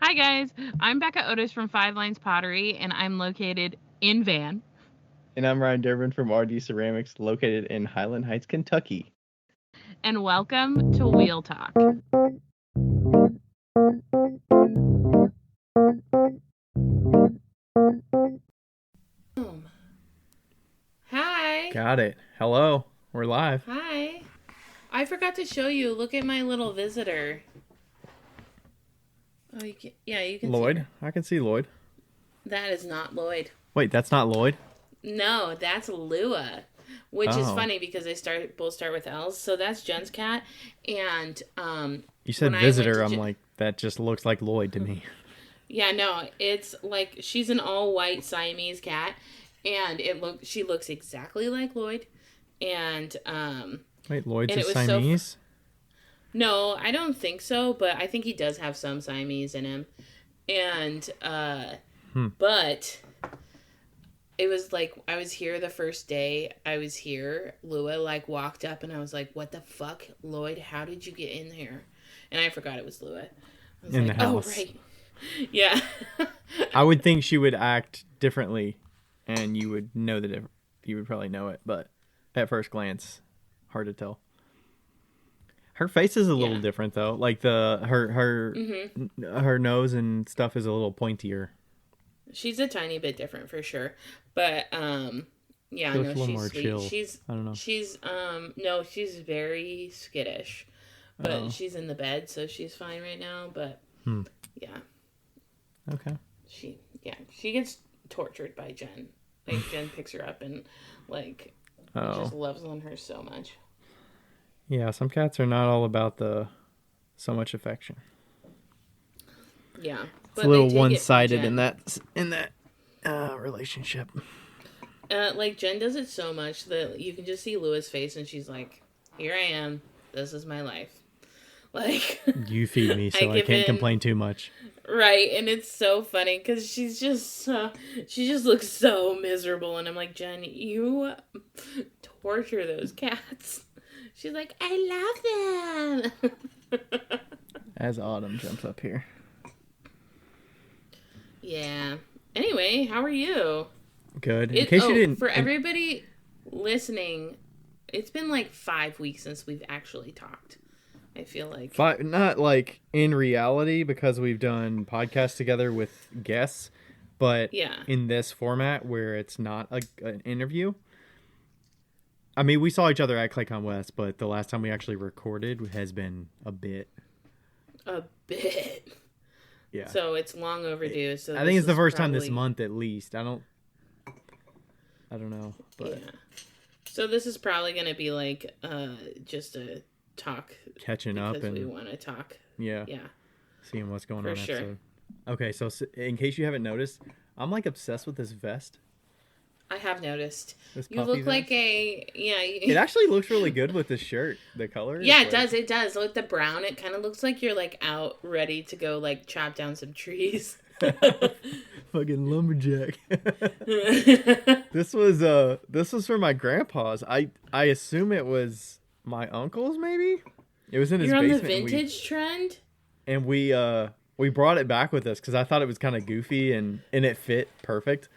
Hi, guys. I'm Becca Otis from Five Lines Pottery, and I'm located in Van. And I'm Ryan Durbin from RD Ceramics, located in Highland Heights, Kentucky. And welcome to Wheel Talk. Hi. Got it. Hello. We're live. Hi. I forgot to show you. Look at my little visitor. Oh, you can see Lloyd. her. I can see Lloyd. That is not Lloyd. Wait, that's not Lloyd? No, that's Lua, which is Oh. funny because they both start with L's. So that's Jen's cat, and You said when I went visitor. to I'm like, that just looks like Lloyd to me. yeah, no, it's like she's an all white Siamese cat, and she looks exactly like Lloyd, and Wait, Lloyd's and a it was Siamese? no, I don't think so, but I think he does have some Siamese in him, and but it was like I was here the first day I was here. Lua like walked up and I was like, "What the fuck, Lloyd? How did you get in here?" And I forgot it was Lua. I was In like, the house. "Oh right, yeah." I would think she would act differently, and you would know the difference. You would probably know it, but at first glance, hard to tell. Her face is a little different though. Like her nose and stuff is a little pointier. She's a tiny bit different for sure, but yeah, She looks no, a little she's more sweet. chill. She's I don't know. she's no, she's very skittish, but Oh. she's in the bed, so she's fine right now. But yeah, Okay. she gets tortured by Jen. Like Jen picks her up and like just loves on her so much. Yeah, some cats are not all about the so much affection. Yeah, It's a little one-sided in that relationship. Like Jen does it so much that you can just see Lua's face, and she's like, "Here I am. This is my life." Like You feed me, so I can't complain too much. Right, and it's so funny because she just looks so miserable, and I'm like, Jen, you torture those cats. She's like, I love them. As Autumn jumps up here. Yeah. Anyway, how are you? Good. In case you didn't, for everybody listening, it's been like 5 weeks since we've actually talked. I feel like not like in reality because we've done podcasts together with guests, but in this format where it's not an interview. I mean, we saw each other at ClayCon West, but the last time we actually recorded has been a bit. A bit. Yeah. So it's long overdue. So I think it's the first time this month at least. I don't know, but yeah. So this is probably going to be like just a talk catching up and we want to talk. Yeah. Seeing what's going on. Sure. Episode. Okay, so in case you haven't noticed, I'm like obsessed with this vest. I have noticed. You look vest. Like a It actually looks really good with the shirt. The color. Yeah, it does. It does. With the brown, it kind of looks like you're like out ready to go like chop down some trees. Fucking lumberjack. This was for my grandpa's. I assume it was my uncle's. Maybe it was in his basement. You're on the vintage trend. And we brought it back with us because I thought it was kind of goofy and it fit perfect.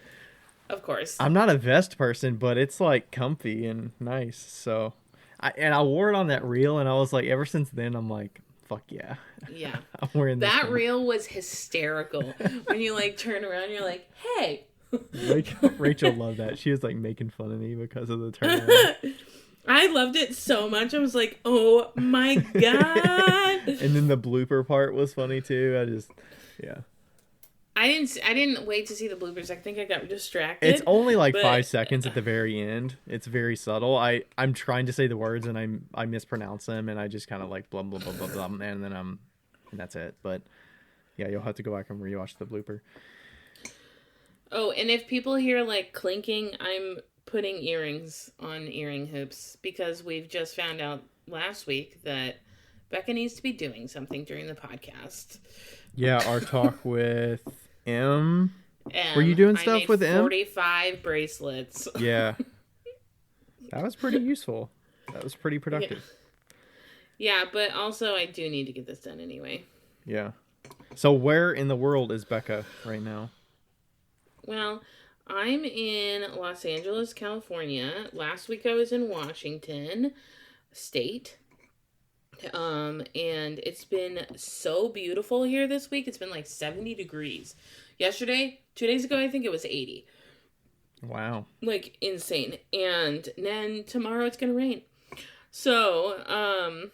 Of course. I'm not a vest person, but it's like comfy and nice. So, I wore it on that reel, and I was like, ever since then, I'm like, fuck yeah. Yeah. I'm wearing this that reel was hysterical. When you like turn around, you're like, hey. Rachel loved that. She was like making fun of me because of the turnaround. I loved it so much. I was like, oh my God. And then the blooper part was funny too. Yeah. I didn't wait to see the bloopers. I think I got distracted. It's only like 5 seconds at the very end. It's very subtle. I'm trying to say the words and I mispronounce them and I just kind of like blah blah blah blah blah and then and that's it. But yeah, you'll have to go back and rewatch the blooper. Oh, and if people hear like clinking, I'm putting earrings on earring hoops because we've just found out last week that Becca needs to be doing something during the podcast. Yeah, our talk with M. Were you doing stuff with M? 45 bracelets. Yeah. That was pretty useful. That was pretty productive. Yeah, but also I do need to get this done anyway. Yeah. So where in the world is Becca right now? Well, I'm in Los Angeles, California. Last week I was in Washington State. And it's been so beautiful here this week. It's been like 70 degrees. Yesterday, 2 days ago, I think it was 80. Wow. Like insane. And then tomorrow it's going to rain. So,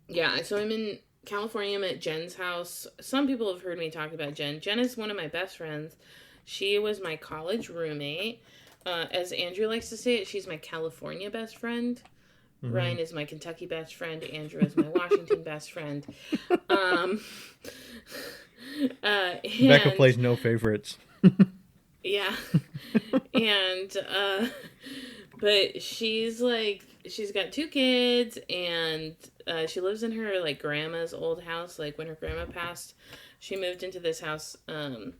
yeah, so I'm in California. I'm at Jen's house. Some people have heard me talk about Jen. Jen is one of my best friends. She was my college roommate. As Andrew likes to say it, she's my California best friend. Mm-hmm. Ryan is my Kentucky best friend. Andrew is my Washington best friend. Becca plays no favorites. Yeah. And, but she's got 2 kids, and she lives in her, like, grandma's old house. Like, when her grandma passed, she moved into this house, and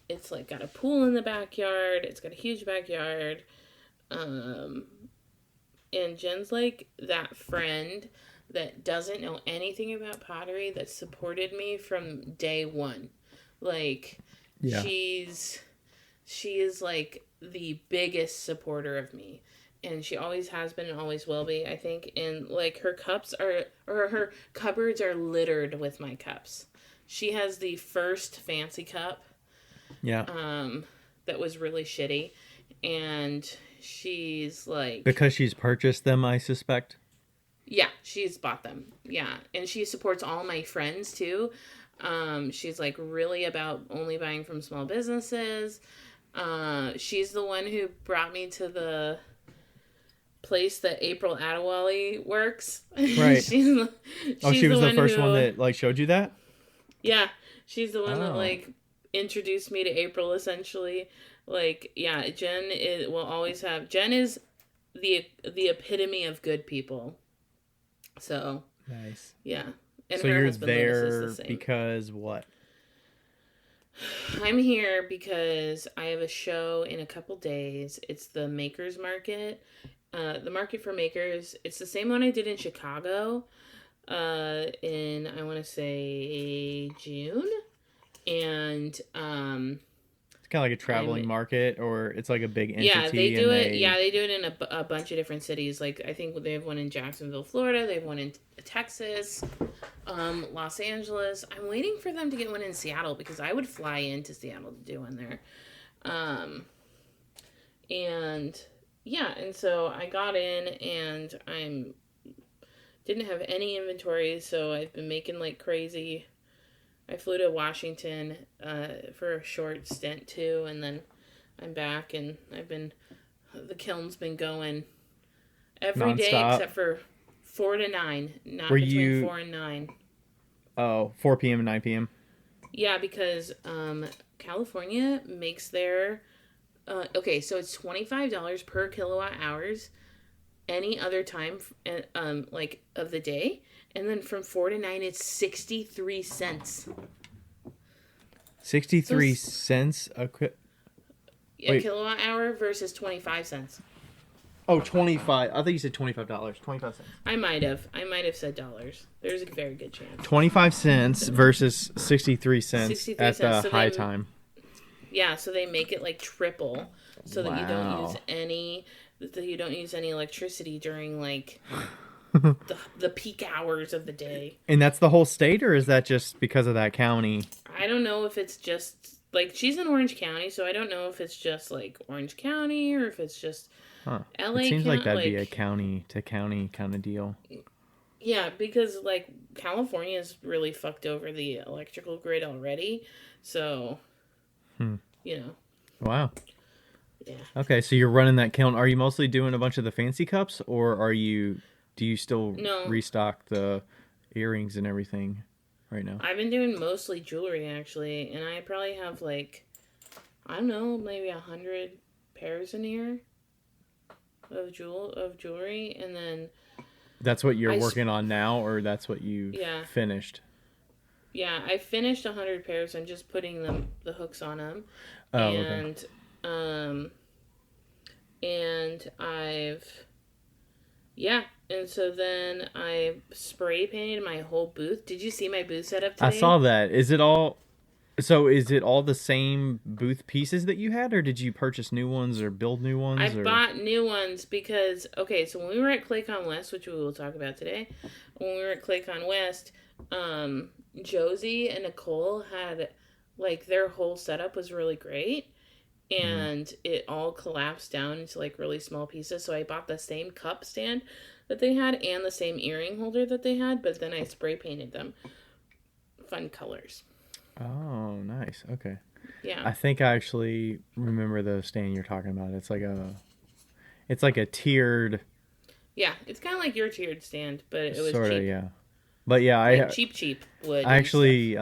it's, like, got a pool in the backyard. It's got a huge backyard. And Jen's like that friend that doesn't know anything about pottery that supported me from day one. Like, yeah. She is like the biggest supporter of me. And she always has been and always will be, I think. And like her cupboards are littered with my cups. She has the first fancy cup. Yeah. That was really shitty. And she's like... Because she's purchased them, I suspect? Yeah, she's bought them. Yeah. And she supports all my friends, too. She's, like, really about only buying from small businesses. She's the one who brought me to the place that April Adewale works. Right. she was the first one that, like, showed you that? Yeah. She's the one that, like, introduced me to April, essentially. Like, yeah, Jen is the epitome of good people. So nice. Yeah. And so her you're there the because what? I'm here because I have a show in a couple days. It's the Makers Market. The Market for Makers. It's the same one I did in Chicago in, I want to say, June. And it's kind of like a traveling market, or it's like a big entity. Yeah, they do it. Yeah, they do it in a bunch of different cities. Like, I think they have one in Jacksonville, Florida. They have one in Texas, Los Angeles. I'm waiting for them to get one in Seattle because I would fly into Seattle to do one there. And yeah, and so I got in and didn't have any inventory, so I've been making like crazy. I flew to Washington for a short stint too, and then I'm back, and the kiln's been going every day except for 4 to 9, not between 4 and 9. Oh, 4 p.m. and 9 p.m. Yeah, because California makes their okay, so it's $25 per kilowatt hours any other time like of the day. And then from 4 to 9, it's 63 cents. 63 cents a kilowatt hour versus 25 cents. Oh, 25. I thought you said $25. 25 cents. I might have said dollars. There's a very good chance. 25 cents versus 63 cents at the high time. Yeah, so they make it like triple so that you don't use any electricity during like the peak hours of the day. And that's the whole state, or is that just because of that county? I don't know if it's just like she's in Orange County, so I don't know if it's just like Orange County or if it's just LA. It seems like that'd be a county to county kind of deal. Yeah, because like California's really fucked over the electrical grid already, so you know. Wow. Yeah. Okay, so you're running that kiln. Are you mostly doing a bunch of the fancy cups, or do you still restock the earrings and everything right now? I've been doing mostly jewelry, actually, and I probably have, like, I don't know, maybe 100 pairs in here of jewelry, and then... That's what you're working on now, or that's what you finished? Yeah, I finished 100 pairs. I'm just putting the hooks on them. Oh, and, okay. And I've... Yeah, and so then I spray painted my whole booth. Did you see my booth setup I today? saw that. Is it all? So is it all the same booth pieces that you had, or did you purchase new ones or build new I ones, or? bought new ones because okay, so when we were at Claycon West, which we will talk about today, when we were at Claycon West, um, Josie and Nicole had like their whole setup was really great, Mm. and it all collapsed down into like really small pieces. So I bought the same cup stand that they had and the same earring holder that they had, but then I spray painted them fun colors. Oh, nice. Okay. Yeah. I think I actually remember the stand you're talking about. It's like a tiered Yeah, it's kind of like your tiered stand, but it was sort of, cheap. yeah. But yeah, Like cheap wood I and stuff. actually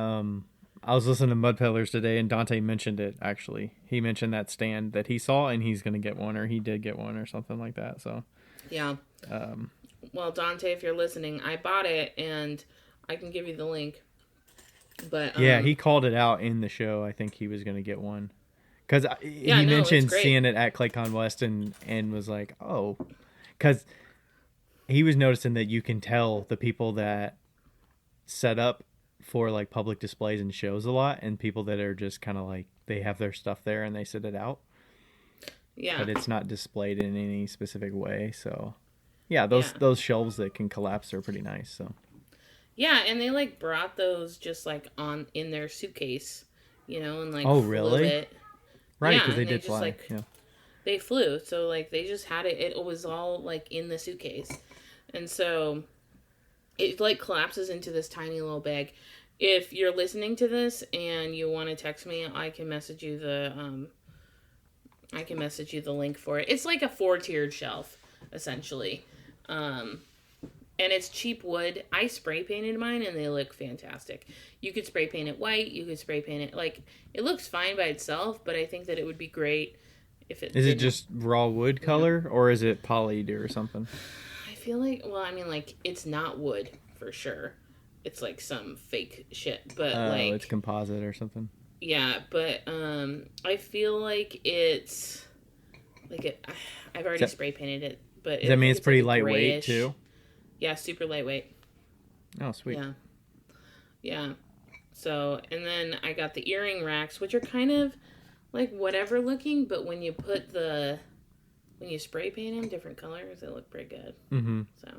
I was listening to Mud Peddlers today, and Dante mentioned it. Actually, he mentioned that stand that he saw, and he's gonna get one, or he did get one, or something like that. So, Yeah. um, Well, Dante, if you're listening, I bought it and I can give you the link. But yeah, he called it out in the show. I think he was gonna get one because yeah, he no, it's mentioned great. seeing it at Claycon West, and was like, oh, because he was noticing that you can tell the people that set up for like public displays and shows a lot, and people that are just kind of like they have their stuff there and they sit it out, Yeah. but it's not displayed in any specific way. So yeah, Yeah. those shelves that can collapse are pretty nice. So Yeah, and they like brought those just like on in their suitcase, and like oh flew really? it. Right, Yeah, because they and they did just fly. like Yeah. they flew. So like they just had it. It was all like in the suitcase. And so it like collapses into this tiny little bag. If you're listening to this and you want to text me, I can message you the link for it. It's like a four-tiered shelf essentially. Um and it's cheap wood. I spray painted mine and they look fantastic. You could spray paint it white, you could spray paint it like it looks fine by itself, but I think that it would be great if it Is it didn't, just raw wood you know. color, or is it polyed or something? I feel like, well, I mean, like, it's not wood for sure. It's like some fake shit. But, Oh, it's like, composite or something. yeah, but I feel like it's, like, I've already Does spray painted it, but that I mean think it's it's like pretty a lightweight grayish. too? Yeah, super lightweight. Oh, sweet. Yeah. Yeah. So, and then I got the earring racks, which are kind of like whatever looking, but when you spray paint them different colors, they look pretty good. Mm-hmm. So,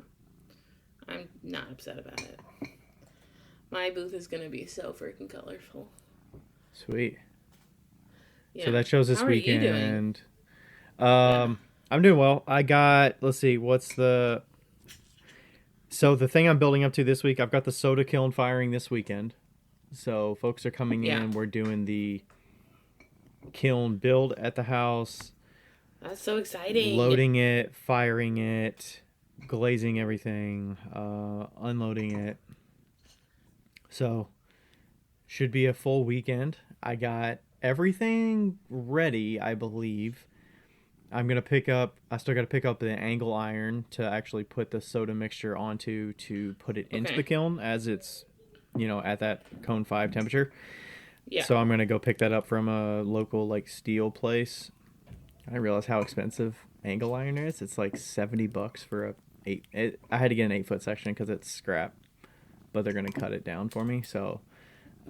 I'm not upset about it. My booth is gonna be so freaking colorful. Sweet. Yeah. So that shows this How are you doing? weekend. Yeah. I'm doing well. I got, let's see, so the thing I'm building up to this week, I've got the soda kiln firing this weekend. So folks are coming Yeah. in. We're doing the kiln build at the house, That's so exciting. loading it, firing it, glazing everything, unloading it. So should be a full weekend. I got everything ready, I believe. I still got to pick up the angle iron to actually put the soda mixture onto to put it into the Okay. kiln as it's, at that cone 5 temperature. Yeah. So I'm going to go pick that up from a local like steel place. I didn't realize how expensive angle iron is. It's like $70 for I had to get an 8-foot section because it's scrap, but they're going to cut it down for me. So,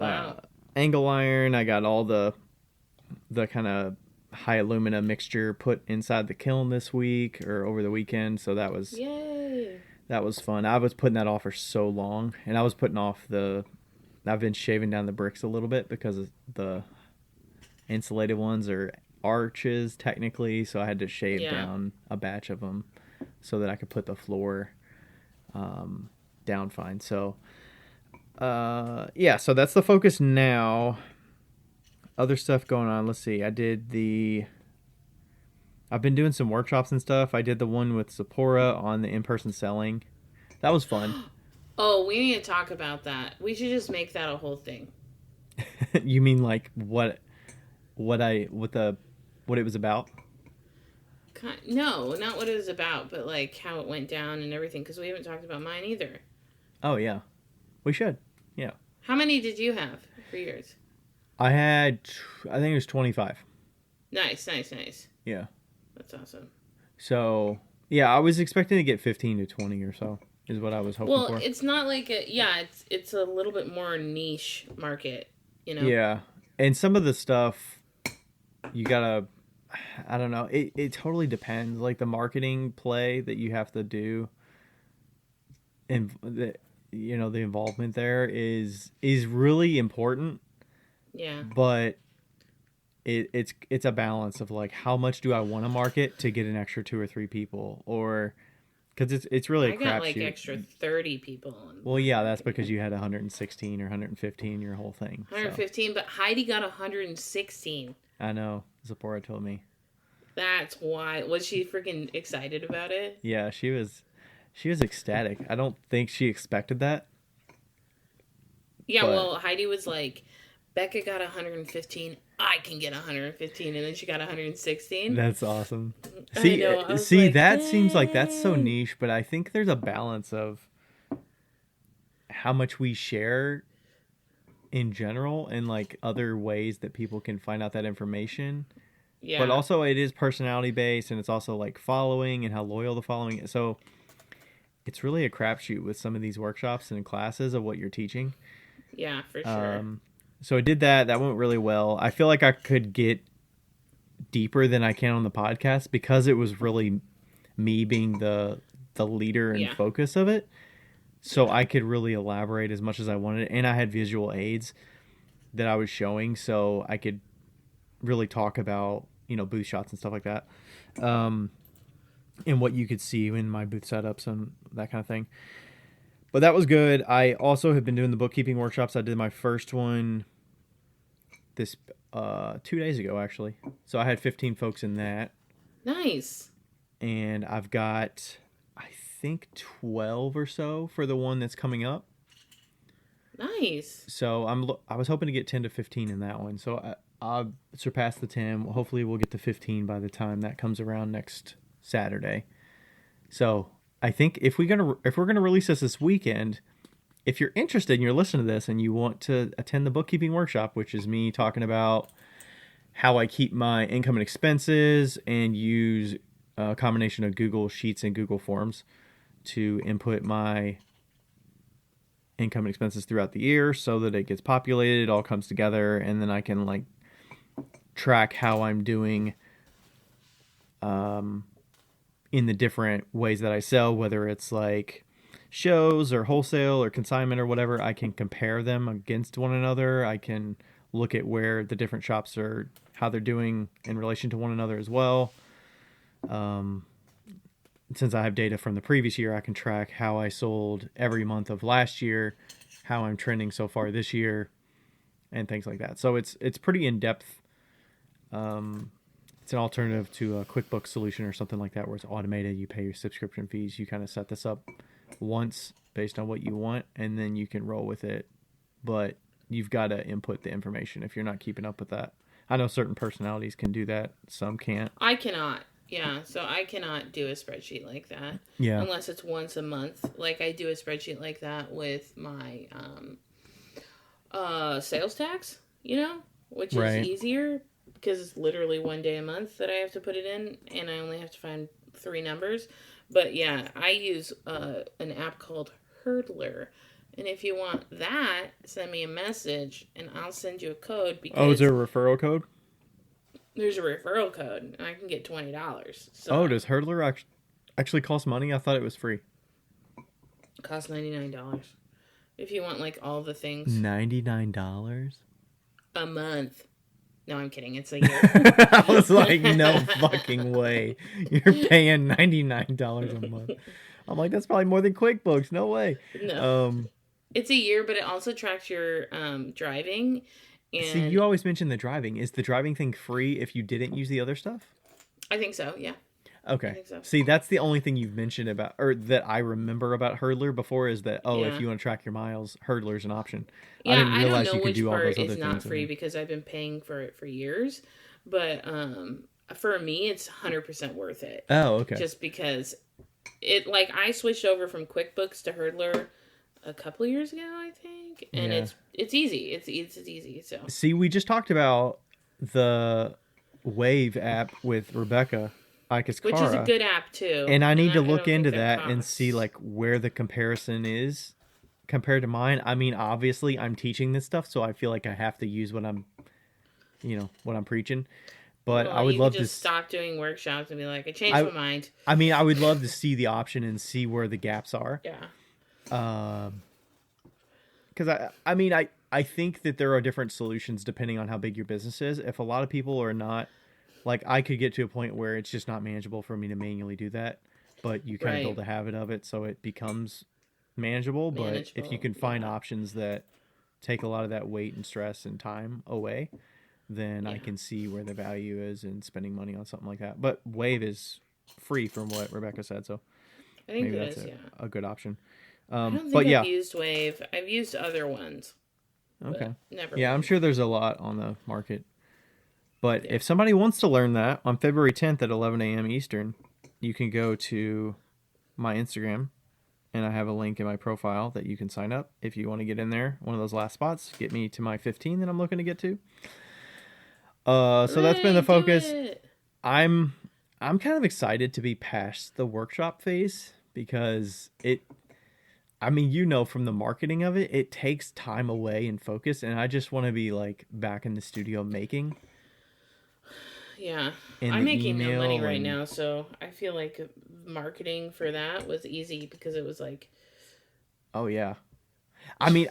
uh, Wow. angle iron, I got all the kind of high alumina mixture put inside the kiln this week or over the weekend, so Yay. that was fun. I was putting that off for so long, and I was putting off I've been shaving down the bricks a little bit because the insulated ones are arches technically, so I had to shave Yeah. down a batch of them so that I could put the floor down fine. So yeah, so that's the focus now. Other stuff going on. Let's see. I've been doing some workshops and stuff. I did the one with Sephora on the in-person selling. That was fun. Oh, we need to talk about that. We should just make that a whole thing. You mean like what it was about? No, not what it was about, but like how it went down and everything, because we haven't talked about mine either. Oh yeah. We should. Yeah. How many did you have for yours? I think it was 25. Nice, nice, nice. Yeah. That's awesome. So, Yeah, I was expecting to get 15 to 20 or so is what I was hoping Well, for. it's not like it's a little bit more niche market, you know. Yeah. And some of the stuff you gotta, I don't know, it totally depends. Like the marketing play that you have to do, and the involvement there is really important. Yeah. But it's a balance of like how much do I want to market to get an extra 2 or 3 people, or because it's really a I got like crapshoot. extra 30 people on. Well, yeah, that's because you had 116 or 115 your whole thing. 115, so. But Heidi got 116. I know. Zipporah told me. That's why. Was she freaking excited about it? Yeah, she was ecstatic. I don't think she expected that. Yeah, well, Heidi was like, Becca got 115. I can get 115, and then she got 116. That's awesome. See, like, that dang. Seems like that's so niche, but I think there's a balance of how much we share in general and like other ways that people can find out that information. Yeah. But also it is personality based, and it's also like following and how loyal the following is. So it's really a crapshoot with some of these workshops and classes of what you're teaching. Yeah, for sure. So I did that. That went really well. I feel like I could get deeper than I can on the podcast because it was really me being the leader and focus of it. So I could really elaborate as much as I wanted. And I had visual aids that I was showing, so I could really talk about, booth shots and stuff like that. And what you could see in my booth setups and that kind of thing. But that was good. I also have been doing the bookkeeping workshops. I did my first one this 2 days ago, actually. So I had 15 folks in that. Nice. And I've got, I think, 12 or so for the one that's coming up. Nice. So I was hoping to get 10 to 15 in that one. So I'll surpass the 10. Hopefully we'll get to 15 by the time that comes around next Saturday. So I think if we're gonna release this weekend, if you're interested and you're listening to this and you want to attend the bookkeeping workshop, which is me talking about how I keep my income and expenses and use a combination of Google Sheets and Google Forms to input my income and expenses throughout the year so that it gets populated, it all comes together, and then I can like track how I'm doing in the different ways that I sell, whether it's like shows or wholesale or consignment or whatever. I can compare them against one another. I can look at where the different shops are, how they're doing in relation to one another as well. Since I have data from the previous year, I can track how I sold every month of last year, how I'm trending so far this year, and things like that. So it's pretty in-depth. It's an alternative to a QuickBooks solution or something like that where it's automated. You pay your subscription fees. You kind of set this up once based on what you want, and then you can roll with it. But you've got to input the information if you're not keeping up with that. I know certain personalities can do that. Some can't. I cannot. Yeah, so I cannot do a spreadsheet like that. Yeah. Unless it's once a month. Like I do a spreadsheet like that with my sales tax, which is easier because it's literally one day a month that I have to put it in, and I only have to find 3 numbers. But yeah, I use an app called Hurdler. And if you want that, send me a message and I'll send you a code. Is there a referral code? There's a referral code, and I can get $20. So does Hurdler actually cost money? I thought it was free. It costs $99. If you want, like, all the things. $99? A month. No, I'm kidding. It's a year. I was like, no fucking way. You're paying $99 a month. I'm like, that's probably more than QuickBooks. No way. No. It's a year, but it also tracks your driving. And see, you always mention the driving. Is the driving thing free if you didn't use the other stuff? I think so, yeah. Okay. I think so. See, that's the only thing you've mentioned about, or that I remember about Hurdler before, is that, if you want to track your miles, Hurdler's an option. Yeah, I didn't realize you could do all those other things. It's not free because I've been paying for it for years. But for me, it's 100% worth it. Oh, okay. Just because I switched over from QuickBooks to Hurdler a couple of years ago, I think, and it's easy. It's easy. So see, we just talked about the Wave app with Rebecca. which is a good app too. And I need to look into that and see like where the comparison is compared to mine. I mean, obviously I'm teaching this stuff, so I feel like I have to use what I'm preaching. But I would love to stop doing workshops and be like, I changed my mind. I mean, I would love to see the option and see where the gaps are. Yeah. Because I think that there are different solutions depending on how big your business is. If a lot of people are not, like, I could get to a point where it's just not manageable for me to manually do that, but you kind of build a habit of it so it becomes manageable. But if you can find options that take a lot of that weight and stress and time away, then I can see where the value is in spending money on something like that. But Wave is free from what Rebecca said, so I think maybe that's a good option. I don't think I've used Wave. I've used other ones. Okay. Never. Yeah, I'm sure there's a lot on the market. But if somebody wants to learn that, on February 10th at 11 a.m. Eastern, you can go to my Instagram, and I have a link in my profile that you can sign up if you want to get in there. One of those last spots, get me to my 15 that I'm looking to get to. So that's been the focus. I'm kind of excited to be past the workshop phase because from the marketing of it, it takes time away and focus, and I just want to be like back in the studio making. Yeah, I'm making no money right now, so I feel like marketing for that was easy because it was like, oh yeah, I mean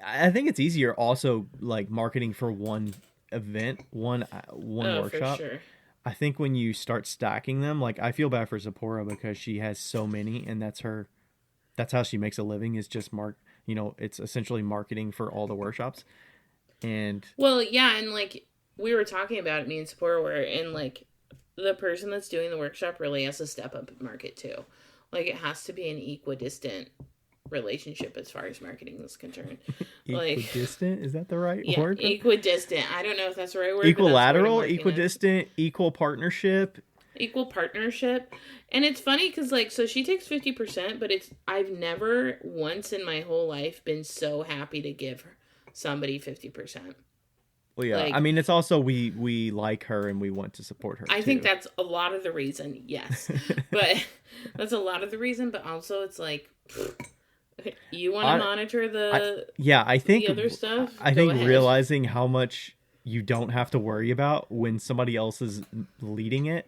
I think it's easier also like marketing for one event, one workshop. For sure. I think when you start stacking them, like I feel bad for Zipporah because she has so many, and that's how she makes a living, is just it's essentially marketing for all the workshops. And and like we were talking about it, me and Zipporah were, and like the person that's doing the workshop really has to step up and market too. Like it has to be an equidistant relationship as far as marketing is concerned. Equidistant? Is that the right word? Equidistant. I don't know if that's the right word. Equilateral, equidistant, equal partnership. Equal partnership. And it's funny because so she takes 50%, but I've never once in my whole life been so happy to give somebody 50%. Well, yeah. I mean, it's also we like her and we want to support her. I think that's a lot of the reason. Yes, but that's a lot of the reason. But also, it's like you want to monitor I think the other stuff. I think realizing how much you don't have to worry about when somebody else is leading it,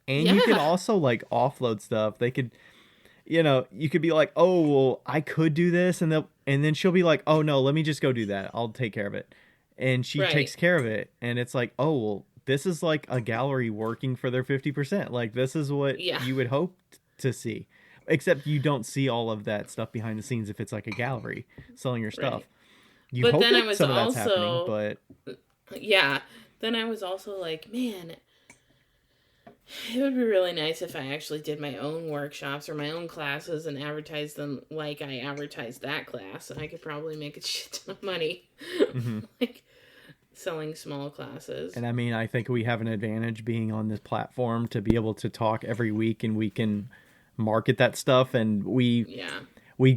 and you can also like offload stuff. They could. You could be like, oh, well, I could do this, and then she'll be like, oh no, let me just go do that. I'll take care of it. And she takes care of it. And it's like, oh, well, this is like a gallery working for their 50%. Like, this is what you would hope to see. Except you don't see all of that stuff behind the scenes if it's like a gallery selling your stuff. You but hope then that I was some also, of that's happening, but... Yeah. Then I was also like, man, it would be really nice if I actually did my own workshops or my own classes and advertised them like I advertised that class. And I could probably make a shit ton of money. Mm-hmm. Like selling small classes. And I mean, I think we have an advantage being on this platform to be able to talk every week, and we can market that stuff, and we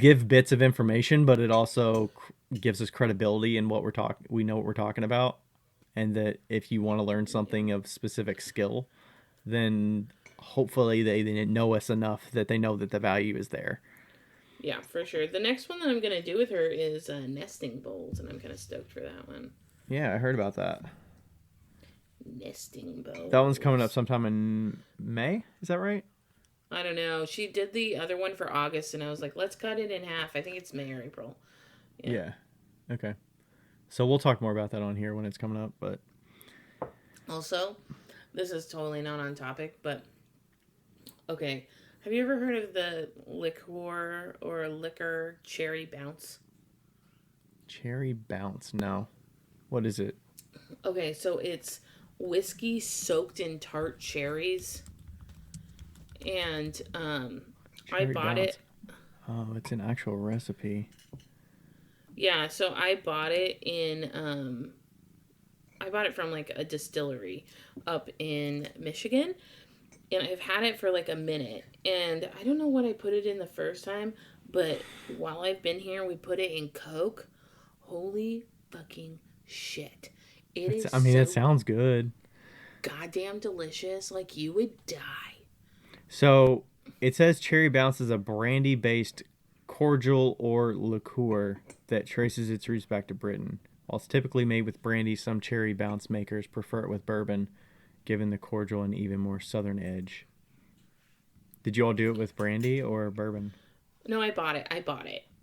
give bits of information, but it also gives us credibility in what we know what we're talking about, and that if you want to learn something of specific skill, then hopefully they know us enough that they know that the value is there. Yeah, for sure. The next one that I'm going to do with her is nesting bowls, and I'm kind of stoked for that one. Yeah, I heard about that. Nesting bowls. That one's coming up sometime in May. Is that right? I don't know. She did the other one for August, and I was like, let's cut it in half. I think it's May or April. Yeah. Okay. So we'll talk more about that on here when it's coming up, but... Also, this is totally not on topic, but... Okay. Have you ever heard of the liquor cherry bounce? Cherry bounce? No. What is it? Okay, so it's whiskey soaked in tart cherries. And I bought it. Oh, it's an actual recipe. Yeah, so I bought it I bought it from like a distillery up in Michigan. And I've had it for like a minute. And I don't know what I put it in the first time, but while I've been here, we put it in Coke. Holy fucking shit. It sounds good. goddamn delicious. Like, you would die. So, it says Cherry Bounce is a brandy-based cordial or liqueur that traces its roots back to Britain. While it's typically made with brandy, some Cherry Bounce makers prefer it with bourbon, giving the cordial an even more southern edge. Did you all do it with brandy or bourbon? No, I bought it.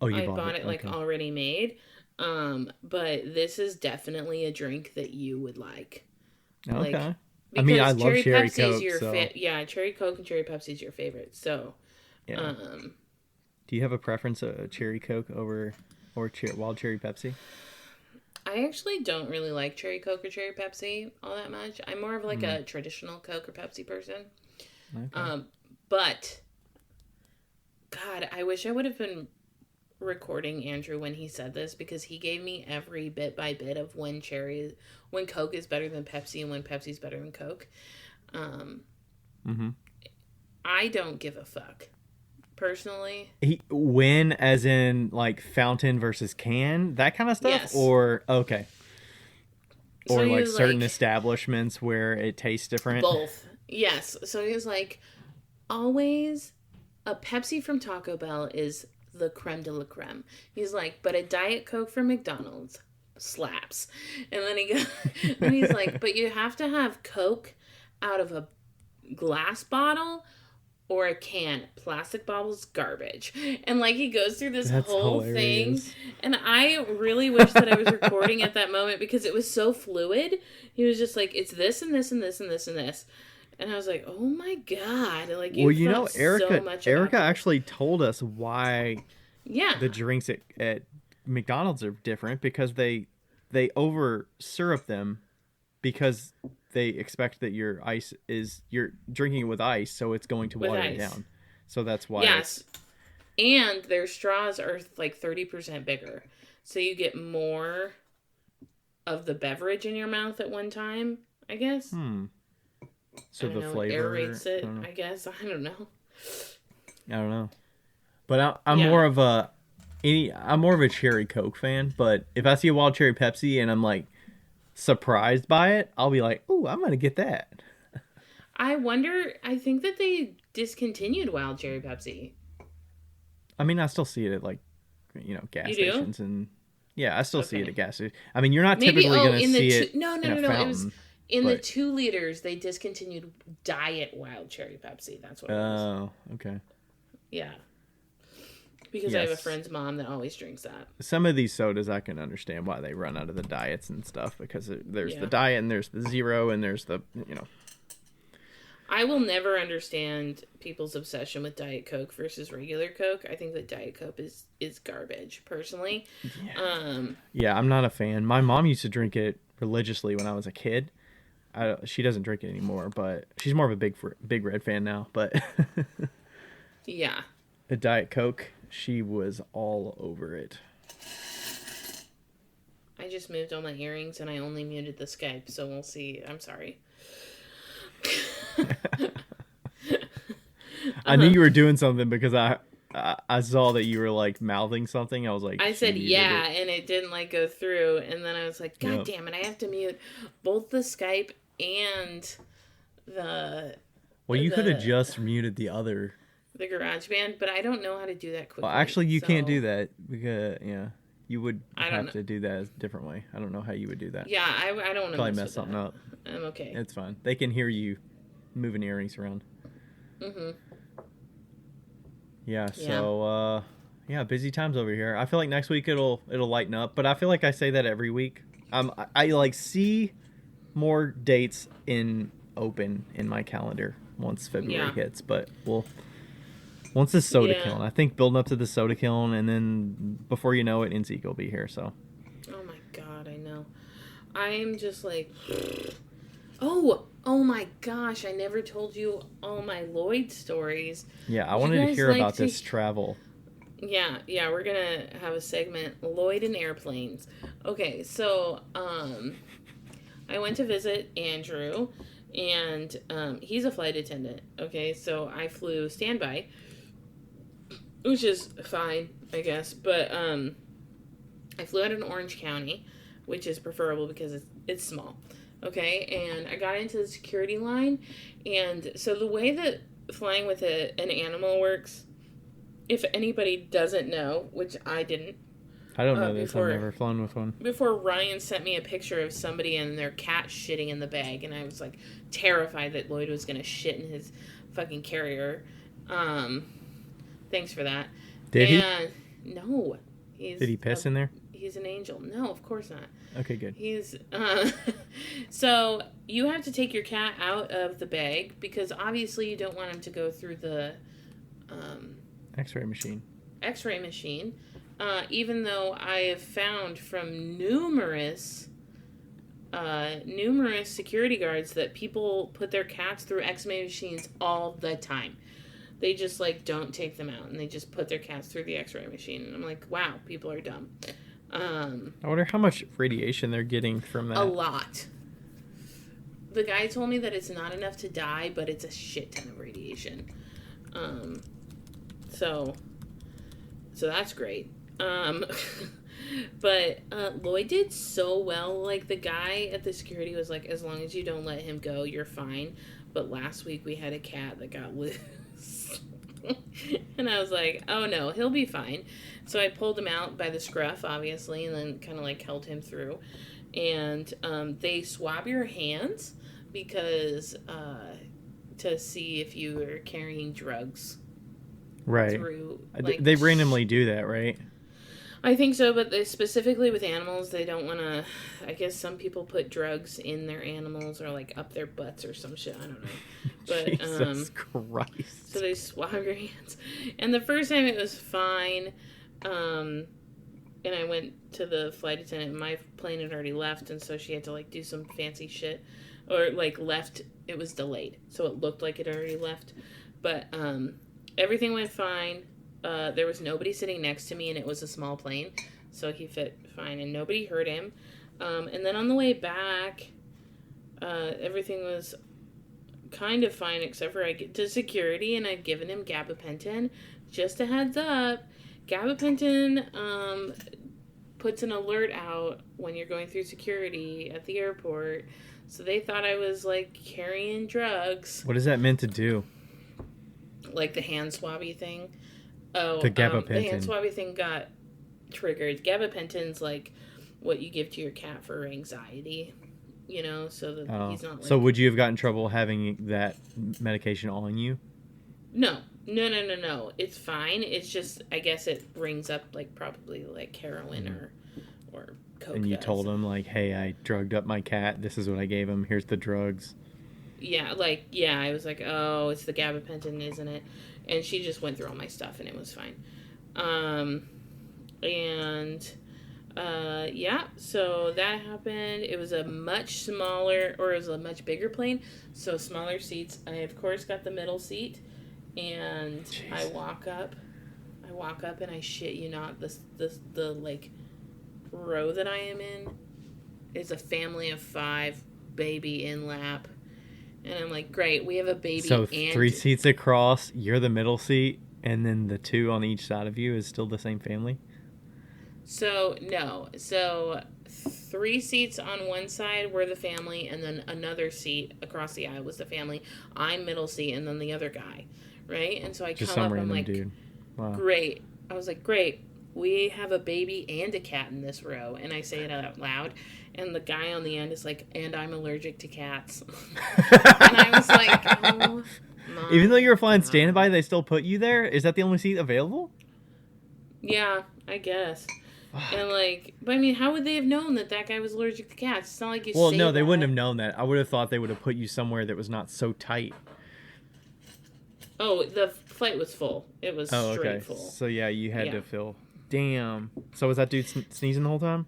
Oh, you I bought it? it like already made. But this is definitely a drink that you would like. Okay. Like, I mean, I love cherry Coke. Yeah, cherry Coke and cherry Pepsi is your favorite. So, yeah. Do you have a preference of cherry Coke or wild cherry Pepsi? I actually don't really like cherry Coke or cherry Pepsi all that much. I'm more of like a traditional Coke or Pepsi person. Okay. But God, I wish I would have been recording Andrew when he said this, because he gave me every bit by bit of when Coke is better than Pepsi and when Pepsi's better than Coke. I don't give a fuck, personally. When, as in like fountain versus can, that kind of stuff? Yes. Or okay. Or So like certain establishments where it tastes different? Both. Yes. So he was like, always a Pepsi from Taco Bell is the creme de la creme. He's like, but a Diet Coke from McDonald's slaps. And then he's like, but you have to have Coke out of a glass bottle or a can. Plastic bottles, garbage. And like, he goes through this whole thing. And I really wish that I was recording at that moment, because it was so fluid. He was just like, it's this and this and this and this and this. And I was like, oh my God. Like, Erica actually told us why the drinks at McDonald's are different, because they over syrup them, because they expect that you're drinking it with ice, so it's going to water it down. So that's why. Yes. And their straws are like 30% bigger. So you get more of the beverage in your mouth at one time, I guess. So the flavor aerates it, I guess. I don't know. But I'm more of a cherry Coke fan. But if I see a wild cherry Pepsi and I'm like surprised by it, I'll be like, "Ooh, I'm gonna get that." I think that they discontinued wild cherry Pepsi. I mean, I still see it at like, gas stations, and I still see it at gas stations. I mean, you're not typically gonna see it. No. It was in the 2 liters. They discontinued Diet Wild Cherry Pepsi. That's what it was. Oh, okay. Yeah. Because I have a friend's mom that always drinks that. Some of these sodas, I can understand why they run out of the diets and stuff, because there's the diet and there's the zero and there's the, I will never understand people's obsession with Diet Coke versus regular Coke. I think that Diet Coke is garbage, personally. Yeah. I'm not a fan. My mom used to drink it religiously when I was a kid. She doesn't drink it anymore, but she's more of a Big Red fan now. But yeah, the Diet Coke, she was all over it. I just moved all my earrings and I only muted the Skype, so we'll see. I'm sorry. I knew you were doing something because I saw that you were like mouthing something. I was like, I said and it didn't like go through, and then I was like, God damn it, I have to mute both the Skype and the. Well, you could have just muted the GarageBand, but I don't know how to do that quickly. Well, actually, you can't do that because you would have to do that a different way. I don't know how you would do that. Yeah, I don't want to probably mess something up. I'm okay. It's fine. They can hear you moving earrings around. Yeah. So busy times over here. I feel like next week it'll lighten up, but I feel like I say that every week. I like see more dates open in my calendar once February hits, but once this soda kiln, I think building up to the soda kiln, and then before you know it, NCECA will be here. So. Oh my God, I know. I'm just like, oh my gosh! I never told you all my Lloyd stories. Yeah, I wanted to hear about this travel. Yeah, we're gonna have a segment, Lloyd and airplanes. Okay, so I went to visit Andrew, and he's a flight attendant. Okay, so I flew standby, which is fine, I guess. But I flew out in Orange County, which is preferable because it's small. Okay, and I got into the security line, and so the way that flying with an animal works, if anybody doesn't know, which I didn't. I don't know this. I've never flown with one. Before Ryan sent me a picture of somebody and their cat shitting in the bag, and I was like terrified that Lloyd was gonna shit in his fucking carrier. Thanks for that. Did he? No. Did he piss in there? He's an angel. No, of course not. Okay, good. So you have to take your cat out of the bag because obviously you don't want him to go through the X-ray machine. Even though I have found from numerous security guards that people put their cats through X-ray machines all the time. They just don't take them out and they just put their cats through the X-ray machine. And I'm like, wow, people are dumb. I wonder how much radiation they're getting from that. A lot. The guy told me that it's not enough to die, but it's a shit ton of radiation. So that's great. But Lloyd did so well. The guy at the security was like, as long as you don't let him go, you're fine. But last week we had a cat that got loose. And I was like, oh no, he'll be fine. So I pulled him out by the scruff, obviously, and then kind of held him through. And they swab your hands because to see if you are carrying drugs. Right. Through, they randomly do that, right? I think so, but specifically with animals, they don't want to. I guess some people put drugs in their animals or up their butts or some shit. I don't know. But Jesus Christ. So they swab your hands, and the first time it was fine. And I went to the flight attendant. My plane had already left, and so she had to do some fancy shit, or left. It was delayed, so it looked like it already left, but everything went fine. There was nobody sitting next to me, and it was a small plane, so he fit fine, and nobody hurt him. And then on the way back, everything was kind of fine, except for I get to security, and I'd given him gabapentin. Just a heads up, gabapentin puts an alert out when you're going through security at the airport, so they thought I was carrying drugs. What is that meant to do? The hand swabby thing. Oh, the gabapentin. The hand swabby thing got triggered. Gabapentin's what you give to your cat for anxiety, so that he's not. So would you have gotten trouble having that medication on you? No. It's fine. It's just, I guess it brings up probably heroin or coke. And you told him hey, I drugged up my cat. This is what I gave him. Here's the drugs. Yeah, I was like, oh, it's the gabapentin, isn't it? And she just went through all my stuff, and it was fine. So that happened. It was a much smaller, or it was a much bigger plane, so smaller seats. I, of course, got the middle seat, and jeez. I walk up, and I shit you not, the row that I am in is a family of 5, baby in lap. And I'm like, great, we have a baby. So 3 seats across, you're the middle seat, and then the 2 on each side of you is still the same family? So, no. So 3 seats on one side were the family, and then another seat across the aisle was the family. I'm middle seat, and then the other guy, right? And so I just come up, random I'm like, dude. Wow. Great. I was like, great, we have a baby and a cat in this row. And I say it out loud. And the guy on the end is like, and I'm allergic to cats. And I was like, oh, my even though you were flying standby, they still put you there? Is that the only seat available? Yeah, I guess. And but I mean, how would they have known that guy was allergic to cats? It's not like you well, no, they wouldn't have known that. I would have thought they would have put you somewhere that was not so tight. Oh, the flight was full. It was straight full. So yeah, you had to fill. Damn. So was that dude sneezing the whole time?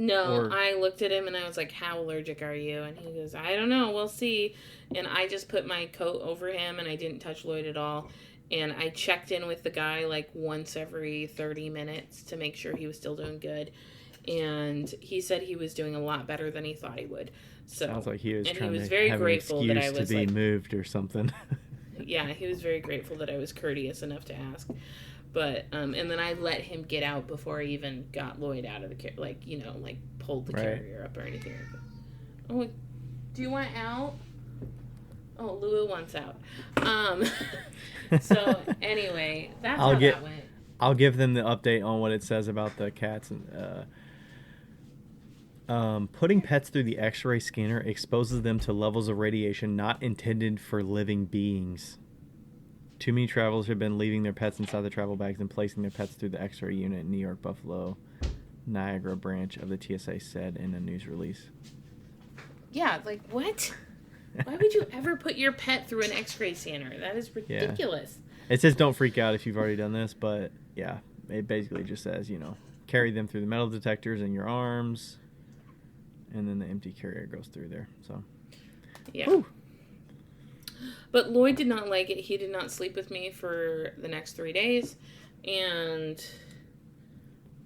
No, I looked at him and I was like, how allergic are you? And he goes, I don't know, we'll see. And I just put my coat over him and I didn't touch Lloyd at all. And I checked in with the guy once every 30 minutes to make sure he was still doing good. And he said he was doing a lot better than he thought he would. So sounds like he was trying to very have grateful an excuse that I was to be moved or something. Yeah, he was very grateful that I was courteous enough to ask. But, and then I let him get out before I even got Lloyd out of the pulled the carrier up or anything like that. Oh, Do you want out? Oh, Lua wants out. So anyway, that's how that went. I'll give them the update on what it says about the cats. And putting pets through the X-ray scanner exposes them to levels of radiation not intended for living beings. Too many travelers have been leaving their pets inside the travel bags and placing their pets through the X-ray unit in New York, Buffalo, Niagara branch of the TSA said in a news release. Yeah, like, what? Why would you ever put your pet through an X-ray scanner? That is ridiculous. Yeah. It says don't freak out if you've already done this, but yeah, it basically just says, carry them through the metal detectors in your arms, and then the empty carrier goes through there. So, yeah. Whew. But Lloyd did not like it. He did not sleep with me for the next 3 days, and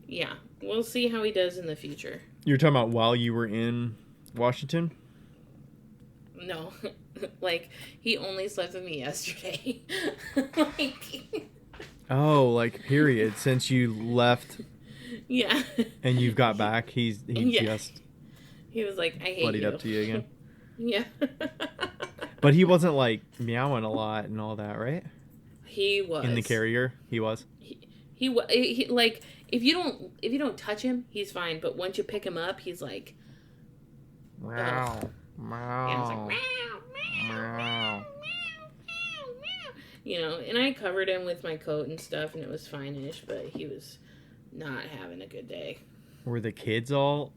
yeah, we'll see how he does in the future. You're talking about while you were in Washington? No, like, he only slept with me yesterday. Period. Since you left, yeah, and you've got back, he just he was like, I hate buddied up to you again. Yeah. But he wasn't like meowing a lot and all that, right? He was in the carrier. He was. He like, if you don't touch him, he's fine. But once you pick him up, he's like, meow, meow. Yeah, he's like, meow, meow, meow, meow. And I covered him with my coat and stuff, and it was fine-ish. But he was not having a good day. Were the kids all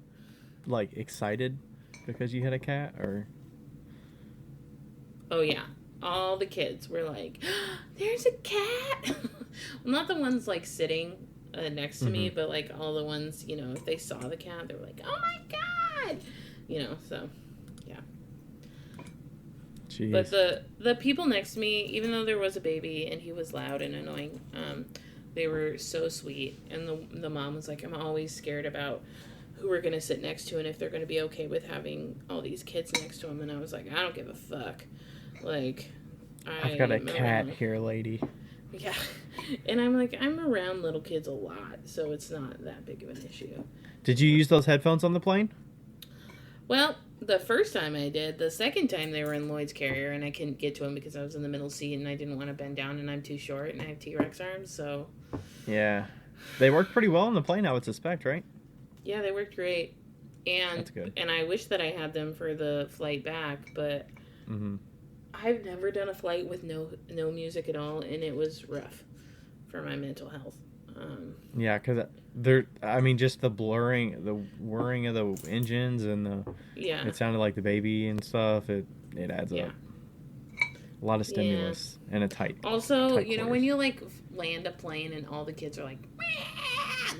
like excited because you had a cat, or? Oh, yeah. All the kids were like, there's a cat. Well, not the ones, like, sitting next to me, but, like, all the ones, if they saw the cat, they were like, oh, my God. So, yeah. Jeez. But the people next to me, even though there was a baby and he was loud and annoying, they were so sweet. And the mom was like, I'm always scared about who we're going to sit next to and if they're going to be okay with having all these kids next to them. And I was like, I don't give a fuck. Like, I've got a cat here, lady. Yeah. And I'm like, I'm around little kids a lot, so it's not that big of an issue. Did you use those headphones on the plane? Well, the first time I did. The second time they were in Lloyd's carrier, and I couldn't get to them because I was in the middle seat, and I didn't want to bend down, and I'm too short, and I have T-Rex arms, so... Yeah. They worked pretty well on the plane, I would suspect, right? Yeah, they worked great. And that's good. And I wish that I had them for the flight back, but... Mm-hmm. I've never done a flight with no music at all, and it was rough for my mental health. Yeah, because just the whirring of the engines and it sounded like the baby and stuff. It adds up. A lot of stimulus and a tight. Also, when you like land a plane and all the kids are like,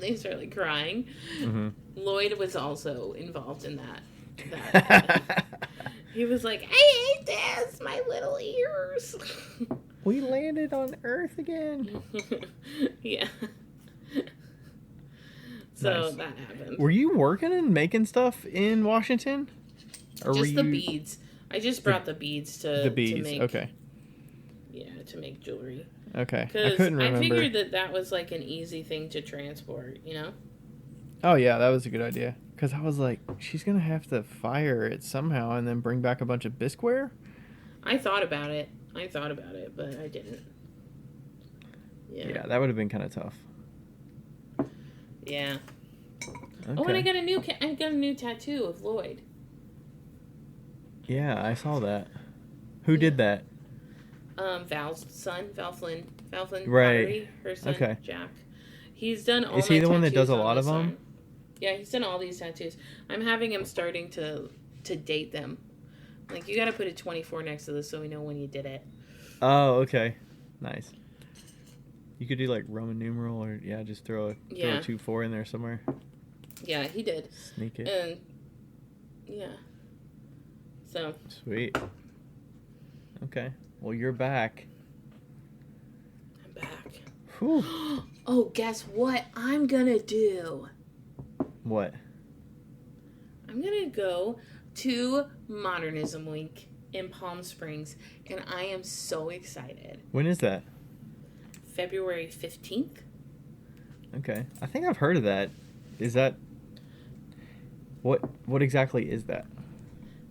they start like crying. Mm-hmm. Lloyd was also involved in that. He was like, I hate this, my little ears. We landed on Earth again. Yeah. So that happened. Were you working and making stuff in Washington? Or just the beads. I just brought the beads to make. Okay. Yeah, to make jewelry. Okay. I couldn't remember. I figured that was like an easy thing to transport, Oh, yeah, that was a good idea. Because I was like, she's going to have to fire it somehow and then bring back a bunch of bisqueware? I thought about it, but I didn't. Yeah, that would have been kind of tough. Yeah. Okay. Oh, and I got a new tattoo of Lloyd. Yeah, I saw that. Who did that? Val's son, Val Flynn, right. Pottery, her son, Jack. He's done all. Is he the one that does a lot of them? Yeah, he's done all these tattoos. I'm having him starting to date them. Like, you got to put a 24 next to this so we know when you did it. Oh, okay. Nice. You could do, like, Roman numeral or, just throw a 2-4 in there somewhere. Yeah, he did. Sneak it. And, yeah. So. Sweet. Okay. Well, you're back. I'm back. Whew. Oh, guess what I'm gonna do? What? I'm gonna go to Modernism Week in Palm Springs, and I am so excited. When is that? February 15th. Okay. I think I've heard of that. Is that... What exactly is that?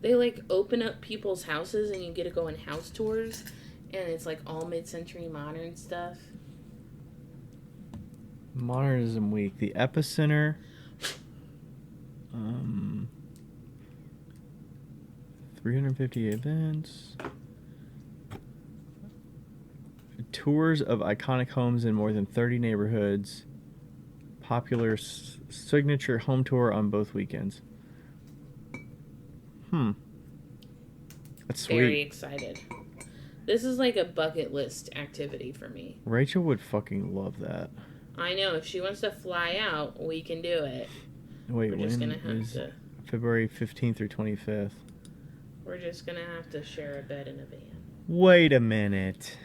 They, like, open up people's houses and you get to go on house tours. And it's, like, all mid-century modern stuff. Modernism Week. The Epicenter. 350 events. Tours of iconic homes in more than 30 neighborhoods. Popular signature home tour on both weekends. That's sweet. Very excited. This is like a bucket list activity for me. Rachel would fucking love that. I know. If she wants to fly out, we can do it. Wait, we're just gonna have to... February 15th through 25th. We're just going to have to share a bed in a van. Wait a minute.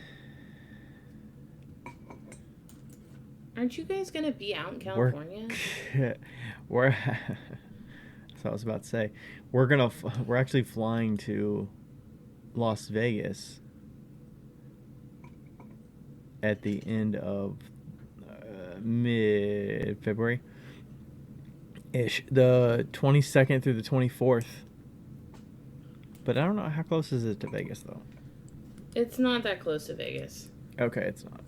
Aren't you guys going to be out in California? We're that's what I was about to say. We're actually flying to Las Vegas at the end of mid-February ish, the 22nd through the 24th. But I don't know, how close is it to Vegas though? It's not that close to Vegas. Okay, it's not.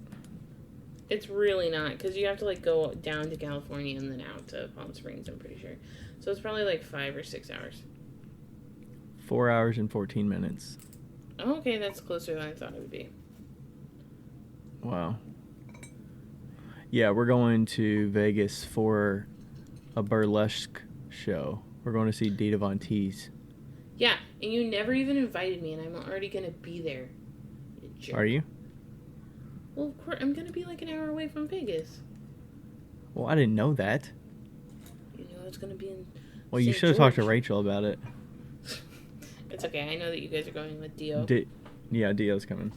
It's really not, because you have to, like, go down to California and then out to Palm Springs, I'm pretty sure. So it's probably, like, 5 or 6 hours. 4 hours and 14 minutes. Oh, okay, that's closer than I thought it would be. Wow. Yeah, we're going to Vegas for a burlesque show. We're going to see Dita Von Teese. Yeah, and you never even invited me, and I'm already going to be there. You jerk. Are you? Well, of course, I'm going to be like an hour away from Vegas. Well, I didn't know that. You know it's going to be in Well, you should have talked to Rachel about it. It's okay. I know that you guys are going with Dio. Yeah, Dio's coming.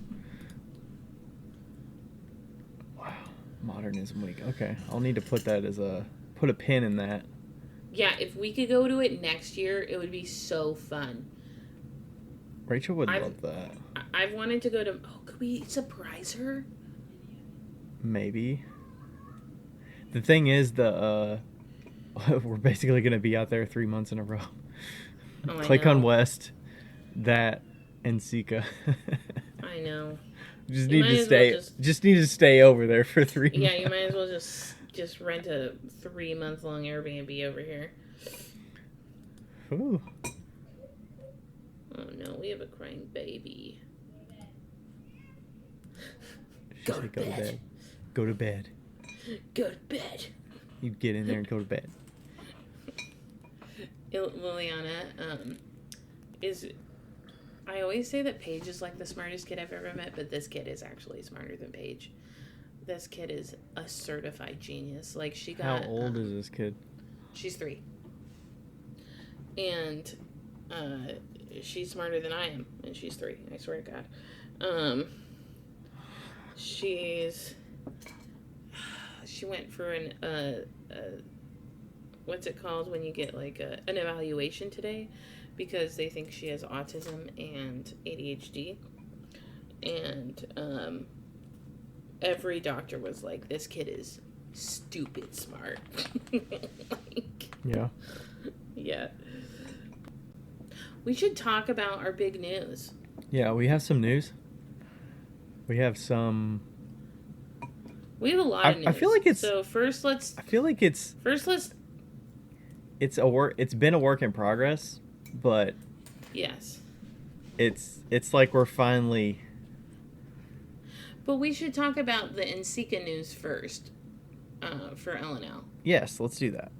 Wow. Modernism Week. Okay. I'll need to put a pin in that. Yeah, if we could go to it next year, it would be so fun. Rachel would love that. I've wanted to go to... Oh, could we surprise her? Maybe. The thing is, we're basically going to be out there 3 months in a row. Oh, Click on West, that, NCECA. I know. Just need to stay over there for 3 months. Yeah, you might as well just rent a 3-month-long Airbnb over here. Ooh. Oh no, we have a crying baby. Go to bed. Go to bed. Go to bed. You get in there and go to bed. Liliana, I always say that Paige is like the smartest kid I've ever met, but this kid is actually smarter than Paige. This kid is a certified genius. Like, she got... How old is this kid? She's 3. And, she's smarter than I am, and she's 3. I swear to God. She went for what's it called when you get like an evaluation today, because they think she has autism and ADHD, and every doctor was like, this kid is stupid smart. Yeah. Yeah. We should talk about our big news. Yeah, we have some news. We have a lot of news. I feel like it's... So first let's... It's been a work in progress, but... Yes. It's like we're finally... But we should talk about the NCECA news first, for LNL. Yes, let's do that.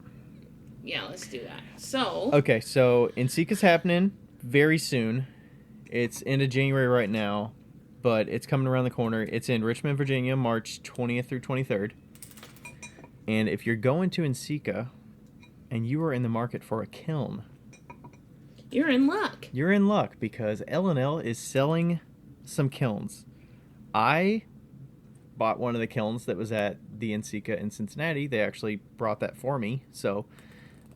Yeah, let's do that. So... Okay, so NCECA's happening very soon. It's end of January right now, but it's coming around the corner. It's in Richmond, Virginia, March 20th through 23rd. And if you're going to NCECA and you are in the market for a kiln... You're in luck. You're in luck, because LNL is selling some kilns. I bought one of the kilns that was at the NCECA in Cincinnati. They actually brought that for me, so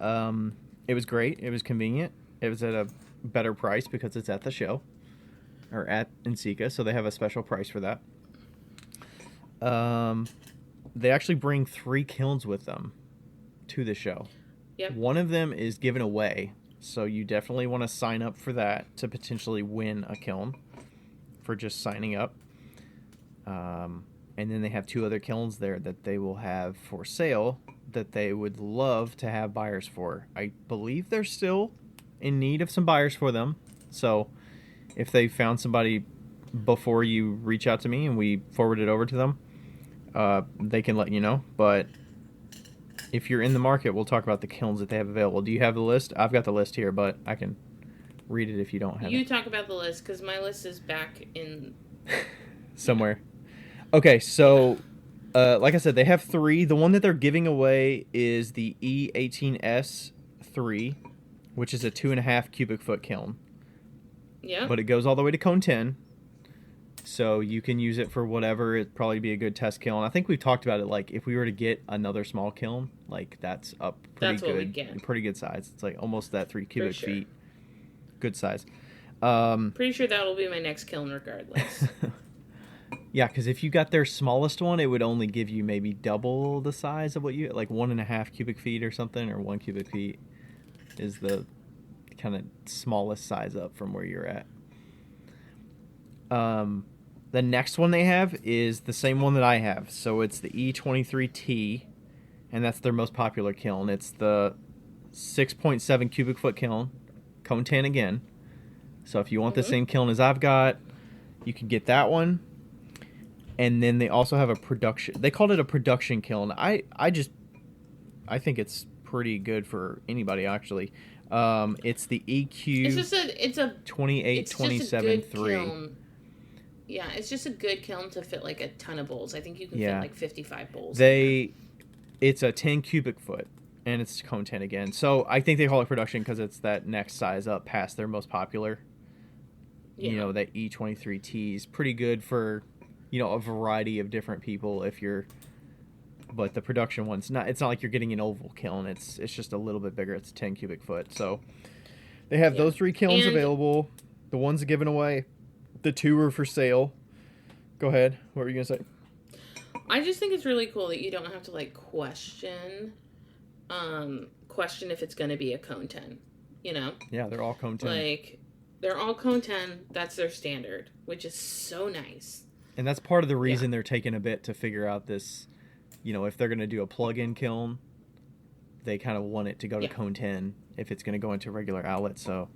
it was great. It was convenient. It was at a better price because it's at the show, or at NCECA, so they have a special price for that. They actually bring 3 kilns with them to the show. Yep. One of them is given away So you definitely want to sign up for that to potentially win a kiln for just signing up. And then they have 2 other kilns there that they will have for sale that they would love to have buyers for. I believe they're still in need of some buyers for them. So if they found somebody before you reach out to me and we forward it over to them, they can let you know. But if you're in the market, we'll talk about the kilns that they have available. Do you have the list? I've got the list here, but I can read it if you don't have it. You talk about the list, because my list is back in... somewhere. Okay, so like I said, they have 3. The one that they're giving away is the E18S3, which is a 2.5 cubic foot kiln. Yeah. But it goes all the way to cone 10. So you can use it for whatever. It'd probably be a good test kiln. I think we've talked about it. Like if we were to get another small kiln, like that's up pretty that's good. What we get. Pretty good size. It's like almost that 3 cubic feet. Good size. Pretty sure that will be my next kiln regardless. Yeah, because if you got their smallest one, it would only give you maybe double the size of what you... Like 1.5 cubic feet or something, or 1 cubic feet is the kind of smallest size up from where you're at. The next one they have is the same one that I have. So it's the E23T, and that's their most popular kiln. It's the 6.7 cubic foot kiln, cone 10 again. So if you want the same kiln as I've got, you can get that one. And then they also have a production... They called it a production kiln. I think it's pretty good for anybody, actually. It's the EQ... It's a 2827-3. Yeah, it's just a good kiln to fit like a ton of bowls. I think you can fit like 55 bowls. It's a 10 cubic foot, and it's cone 10 again. So I think they call it production because it's that next size up past their most popular. Yeah. You know, that E23T is pretty good for, you know, a variety of different people if you're... But the production one's not... It's not like you're getting an oval kiln. It's just a little bit bigger. It's 10 cubic foot. So they have those 3 kilns available. The one's given away. The 2 are for sale. Go ahead. What were you going to say? I just think it's really cool that you don't have to, like, question if it's going to be a cone 10, you know? Yeah, they're all cone 10. Like, they're all cone 10. That's their standard, which is so nice. And that's part of the reason they're taking a bit to figure out this, you know, if they're going to do a plug-in kiln, they kind of want it to go to cone 10 if it's going to go into a regular outlet. So,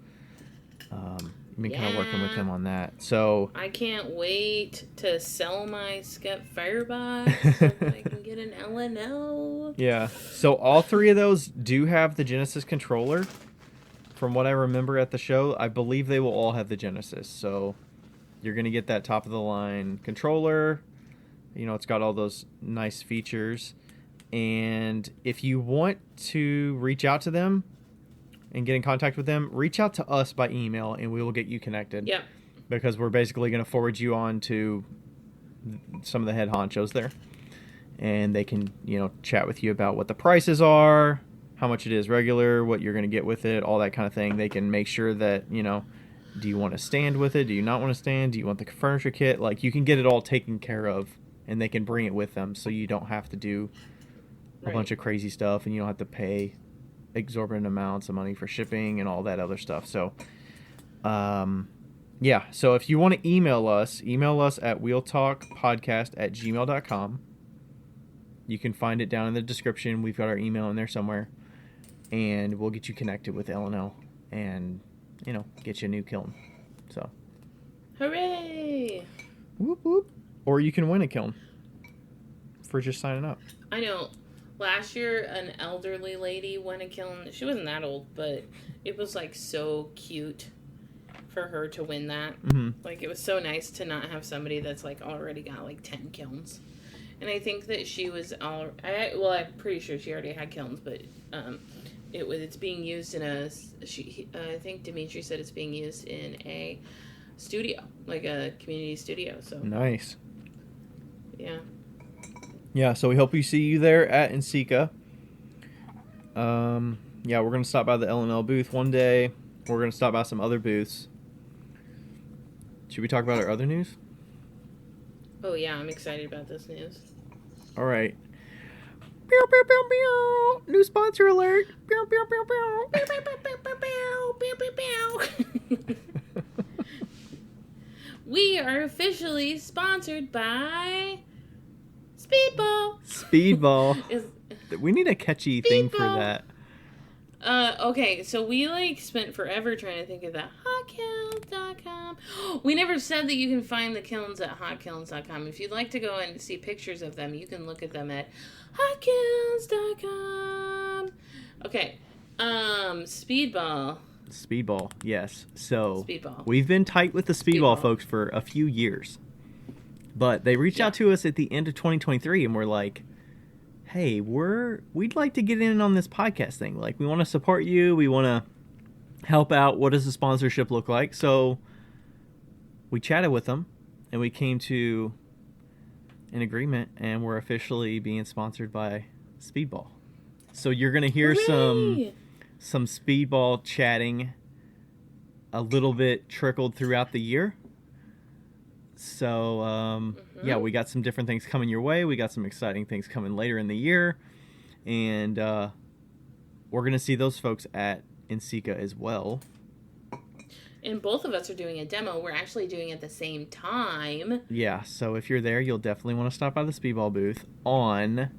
I've been kind of working with them on that. So I can't wait to sell my Skep Firebox so that I can get an LNO. Yeah. So all 3 of those do have the Genesis controller. From what I remember at the show, I believe they will all have the Genesis. So you're going to get that top-of-the-line controller. You know, it's got all those nice features. And if you want to reach out to them and get in contact with them, reach out to us by email and we will get you connected. Yeah. Because we're basically going to forward you on to some of the head honchos there. And they can, you know, chat with you about what the prices are, how much it is regular, what you're going to get with it, all that kind of thing. They can make sure that, you know, do you want to stand with it? Do you not want to stand? Do you want the furniture kit? Like, you can get it all taken care of and they can bring it with them so you don't have to do a bunch of crazy stuff and you don't have to pay exorbitant amounts of money for shipping and all that other stuff. So yeah, so if you want to email us at wheeltalkpodcast@gmail.com. You can find it down in the description. We've got our email in there somewhere, and we'll get you connected with L&L and, you know, get you a new kiln. So hooray, whoop whoop. Or you can win a kiln for just signing up. I know. Last year, an elderly lady won a kiln. She wasn't that old, but it was, like, so cute for her to win that. Mm-hmm. Like, it was so nice to not have somebody that's, like, already got, like, 10 kilns. And I think that she was I'm pretty sure she already had kilns, but it's being used in I think Dimitri said it's being used in a studio, like a community studio. So nice. Yeah. Yeah, so we hope we see you there at NCECA. Yeah, we're going to stop by the L&L booth one day. We're going to stop by some other booths. Should we talk about our other news? Oh, yeah, I'm excited about this news. All right. Pew, pew, pew, pew. New sponsor alert. Pew, pew, pew, pew. Pew, pew, pew, pew, We are officially sponsored by Speedball. Speedball. We need a catchy thing for that. Okay, so we spent forever trying to think of that. Hotkilns.com. We never said that you can find the kilns at hotkilns.com. If you'd like to go and see pictures of them, you can look at them at hotkilns.com. Okay. Speedball. Speedball, yes. So Speedball. We've been tight with the Speedball folks for a few years. But they reached out to us at the end of 2023 and we're like, hey, we'd like to get in on this podcast thing. Like, we want to support you. We want to help out. What does the sponsorship look like? So we chatted with them and we came to an agreement and we're officially being sponsored by Speedball. So you're going to hear some Speedball chatting a little bit trickled throughout the year. So, yeah, we got some different things coming your way. We got some exciting things coming later in the year. And we're going to see those folks at NCECA as well. And both of us are doing a demo. We're actually doing it at the same time. Yeah, so if you're there, you'll definitely want to stop by the Speedball booth on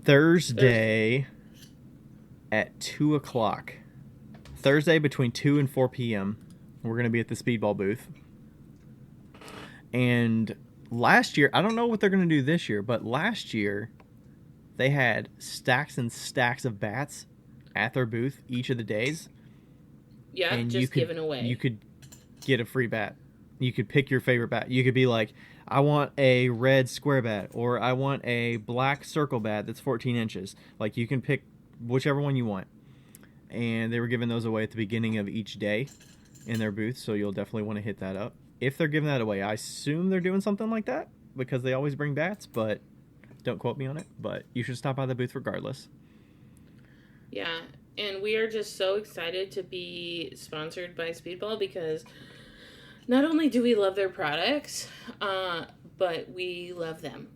Thursday at 2 o'clock. Thursday between 2 and 4 p.m. We're going to be at the Speedball booth. And last year, I don't know what they're going to do this year, but last year they had stacks and stacks of bats at their booth each of the days. Yeah, and just given away. You could get a free bat. You could pick your favorite bat. You could be like, I want a red square bat, or I want a black circle bat that's 14 inches. Like, you can pick whichever one you want. And they were giving those away at the beginning of each day in their booth, so you'll definitely want to hit that up. If they're giving that away, I assume they're doing something like that because they always bring bats, but don't quote me on it. But you should stop by the booth regardless. Yeah, and we are just so excited to be sponsored by Speedball because not only do we love their products, but we love them.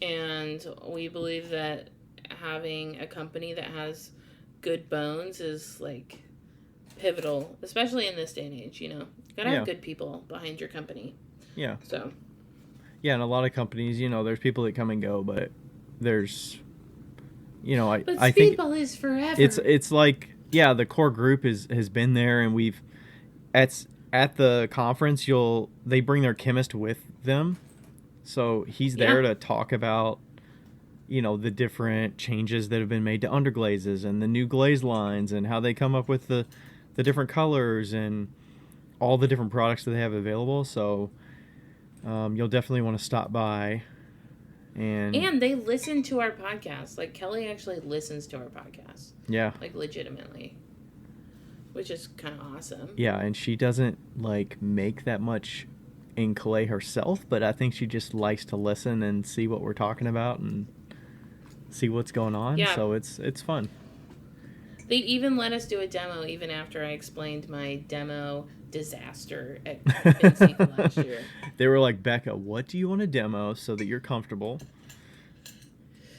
And we believe that having a company that has good bones is like pivotal, especially in this day and age. You gotta have good people behind your company. Yeah. So. Yeah, and a lot of companies, there's people that come and go, but there's, I think Speedball is forever. It's like, yeah, the core group has been there, and we've at the conference they bring their chemist with them, so he's there to talk about the different changes that have been made to underglazes and the new glaze lines and how they come up with the different colors and all the different products that they have available. So you'll definitely want to stop by. And they listen to our podcast. Like, Kelly actually listens to our podcast. Yeah. Like, legitimately. Which is kind of awesome. Yeah, and she doesn't, make that much in clay herself, but I think she just likes to listen and see what we're talking about and see what's going on. Yeah. So it's fun. They even let us do a demo even after I explained my demo disaster at NCECA last year. They were like, Becca, what do you want to demo so that you're comfortable?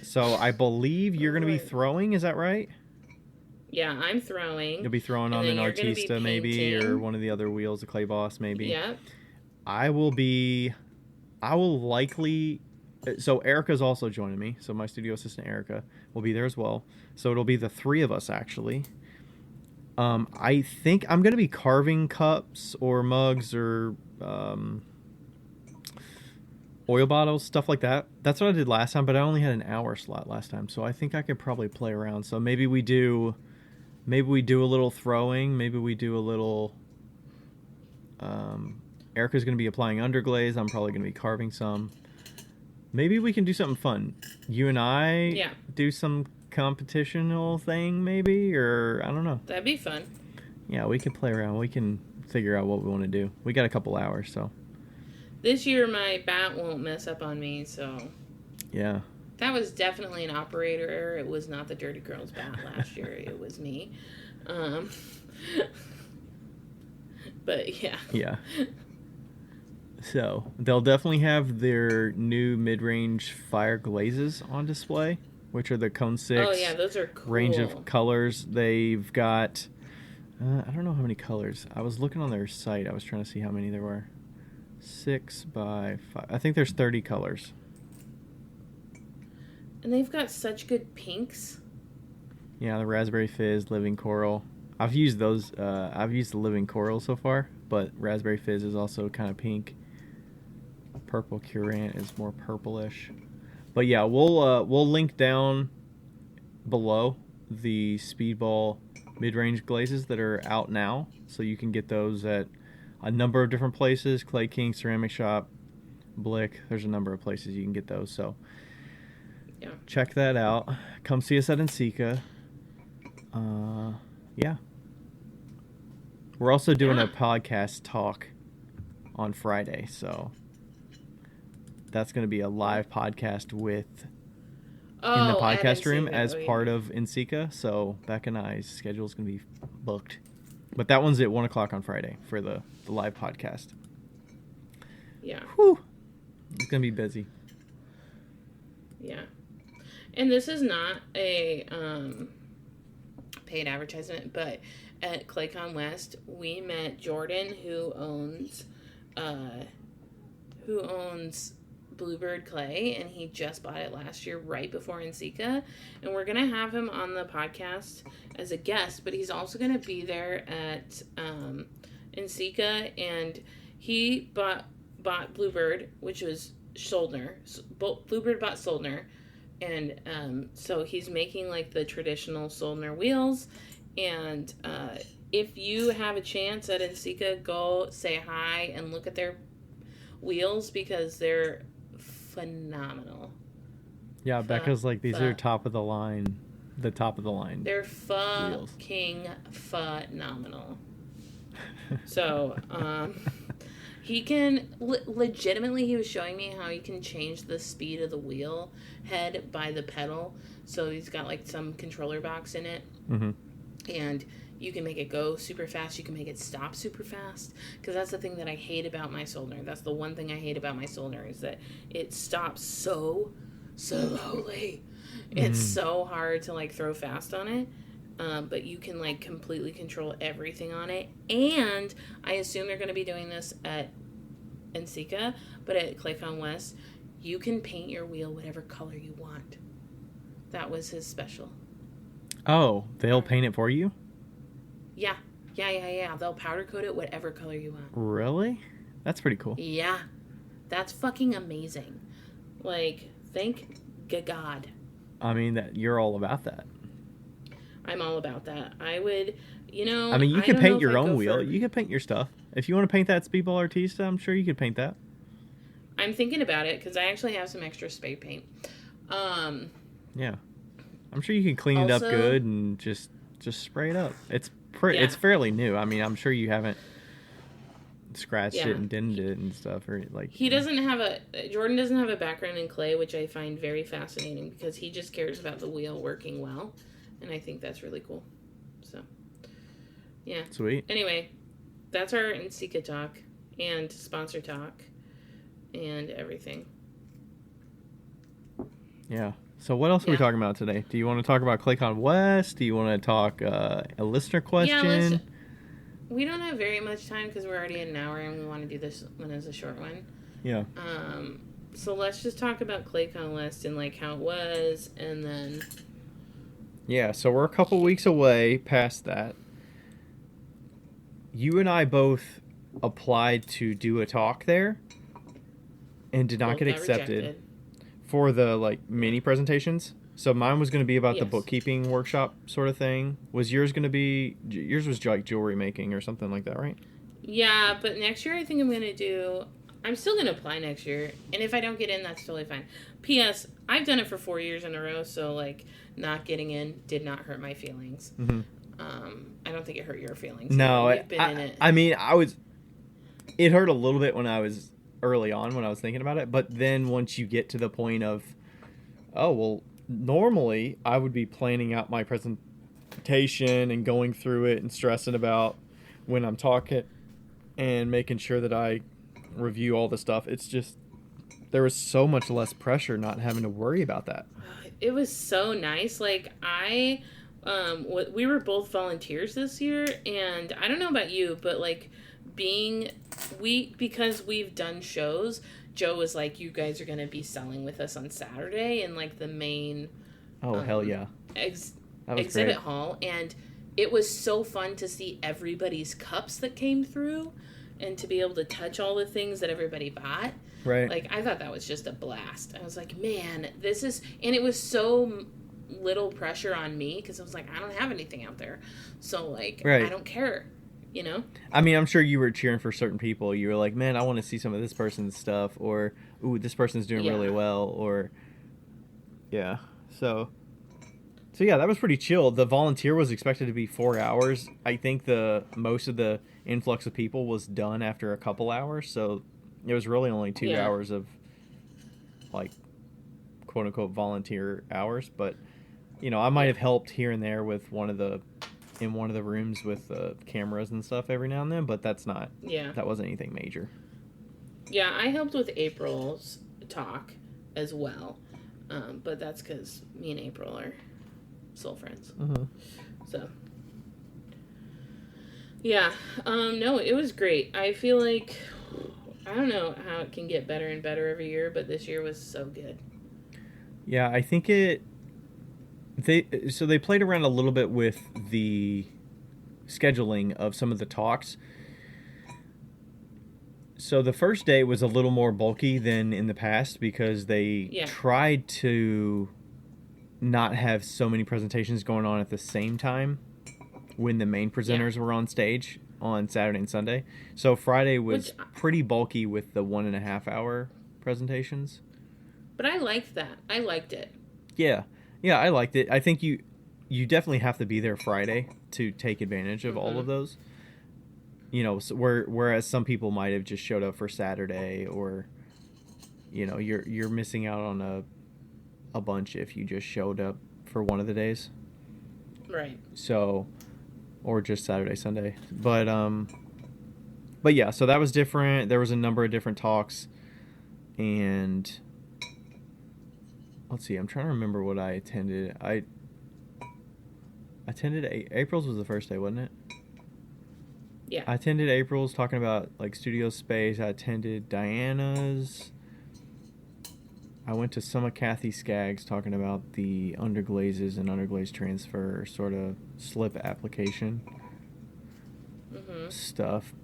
So I believe you're going to be throwing, is that right? Yeah, I'm throwing. You'll be throwing on an Artista maybe, or one of the other wheels, a Clay Boss maybe. Yeah. I will likely... So Erica's also joining me. So my studio assistant Erica will be there as well. So it'll be the three of us actually. I think I'm going to be carving cups or mugs or oil bottles, stuff like that. That's what I did last time, but I only had an hour slot last time. So I think I could probably play around. So maybe we do a little throwing. Maybe we do a little... Erica's going to be applying underglaze. I'm probably going to be carving some. Maybe we can do something fun. You and I do some competitional thing maybe, or I don't know. That'd be fun. Yeah, we can play around. We can figure out what we want to do. We got a couple hours, so. This year my bat won't mess up on me, so. Yeah. That was definitely an operator error. It was not the Dirty Girls bat last year. It was me. But yeah. Yeah. So, they'll definitely have their new mid-range fire glazes on display, which are the Cone 6. Oh, yeah, those are cool. Range of colors. They've got, I don't know how many colors. I was looking on their site. I was trying to see how many there were. 6 by 5. I think there's 30 colors. And they've got such good pinks. Yeah, the Raspberry Fizz, Living Coral. I've used those. I've used the Living Coral so far, but Raspberry Fizz is also kind of pink. Purple Curant is more purplish. But yeah, we'll link down below the Speedball mid-range glazes that are out now, so you can get those at a number of different places. Clay King, Ceramic Shop, Blick. There's a number of places you can get those. So yeah, check that out. Come see us at NCECA. Yeah. We're also doing a podcast talk on Friday, so that's going to be a live podcast in the podcast room as part of NCECA. So Becca and I's schedule is going to be booked. But that one's at 1 o'clock on Friday for the live podcast. Yeah. Whew. It's going to be busy. Yeah. And this is not a paid advertisement, but at ClayCon West, we met Jordan, who owns Bluebird Clay, and he just bought it last year right before NCECA, and we're gonna have him on the podcast as a guest, but he's also gonna be there at NCECA, and he bought Bluebird, which was Soldner. Bluebird bought Soldner, and so he's making like the traditional Soldner wheels, and if you have a chance at NCECA, go say hi and look at their wheels because they're phenomenal. Yeah, Becca's like, these are top of the line. They're fucking phenomenal. So, he can legitimately, he was showing me how you can change the speed of the wheel head by the pedal. So he's got like some controller box in it. Mm-hmm. And you can make it go super fast. You can make it stop super fast. Because that's the thing that I hate about my Soldner. That's the one thing I hate about my Soldner is that it stops so slowly. Mm-hmm. It's so hard to like throw fast on it. But you can like completely control everything on it. And I assume they're going to be doing this at NCECA. But at ClayCon West, you can paint your wheel whatever color you want. That was his special. Oh, they'll paint it for you? Yeah. They'll powder coat it whatever color you want. Really? That's pretty cool. Yeah. That's fucking amazing. Like, thank God. I mean, that you're all about that. I'm all about that. I would, I mean, you can paint your own wheel. You can paint your stuff. If you want to paint that Speedball Artista, I'm sure you could paint that. I'm thinking about it because I actually have some extra spray paint. Yeah. I'm sure you can clean it up good and just spray it up. It's fairly new. I mean, I'm sure you haven't scratched it and dented it and stuff, or like. Jordan doesn't have a background in clay, which I find very fascinating because he just cares about the wheel working well, and I think that's really cool. So, yeah. Sweet. Anyway, that's our NCECA talk and sponsor talk and everything. Yeah. So what else are we talking about today? Do you want to talk about ClayCon West? Do you want to talk a listener question? Yeah, we don't have very much time because we're already at an hour and we want to do this one as a short one. Yeah. So let's just talk about ClayCon West and like how it was, and then. Yeah. So we're a couple weeks away past that. You and I both applied to do a talk there, and did not get accepted. Rejected. For the like mini presentations. So mine was going to be about the bookkeeping workshop sort of thing. Was yours going to be, yours was like jewelry making or something like that, right? Yeah, but next year I think I'm still going to apply next year. And if I don't get in, that's totally fine. P.S. I've done it for 4 years in a row, so like not getting in did not hurt my feelings. Mm-hmm. I don't think it hurt your feelings. No, I mean, it hurt a little bit when I was early on when I was thinking about it, but then once you get to the point of, oh, well, normally I would be planning out my presentation and going through it and stressing about when I'm talking and making sure that I review all the stuff. It's just, there was so much less pressure not having to worry about that. it was so nice. Like we were both volunteers this year, and I don't know about you, but like because we've done shows, Joe was like, you guys are going to be selling with us on Saturday in like the main hell yeah, exhibit hall, and it was so fun to see everybody's cups that came through and to be able to touch all the things that everybody bought. Right. Like, I thought that was just a blast. I was like, man, and it was so little pressure on me because I was like, I don't have anything out there. So, like, right. I don't care, you know? I mean, I'm sure you were cheering for certain people. You were like, man, I want to see some of this person's stuff, or, ooh, this person's doing really well, or, yeah. So yeah, that was pretty chill. The volunteer was expected to be 4 hours. I think most of the influx of people was done after a couple hours, so it was really only 2 hours of, like, quote unquote volunteer hours. But, you know, I might have helped here and there with in one of the rooms with cameras and stuff every now and then, but that wasn't anything major. Yeah, I helped with April's talk as well, but that's because me and April are soul friends. Mm-hmm. So, yeah, no, it was great. I feel like, I don't know how it can get better and better every year, but this year was so good. Yeah, I think they played around a little bit with the scheduling of some of the talks. So the first day was a little more bulky than in the past because they tried to not have so many presentations going on at the same time when the main presenters were on stage on Saturday and Sunday. So Friday was pretty bulky with the 1.5 hour presentations. But I liked that. I liked it. Yeah, I liked it. I think you definitely have to be there Friday to take advantage of all of those. You know, whereas some people might have just showed up for Saturday, or, you know, you're missing out on a bunch if you just showed up for one of the days. Right. So, or just Saturday, Sunday. But yeah, so that was different. There was a number of different talks, and let's see, I'm trying to remember what I attended. I attended April's was the first day, wasn't it? Yeah. I attended April's talking about like studio space. I attended Diana's. I went to some of Kathy Skaggs talking about the underglazes and underglaze transfer sort of slip application stuff.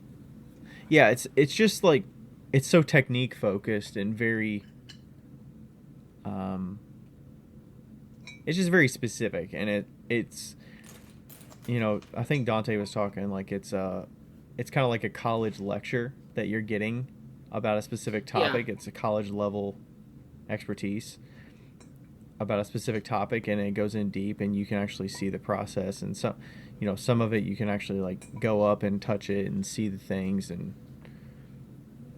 Yeah, it's just like, it's so technique focused and very it's just very specific, and it's you know, I think Dante was talking like it's kind of like a college lecture that you're getting about a specific topic. It's a college level expertise about a specific topic, and it goes in deep, and you can actually see the process, and some of it you can actually like go up and touch it and see the things and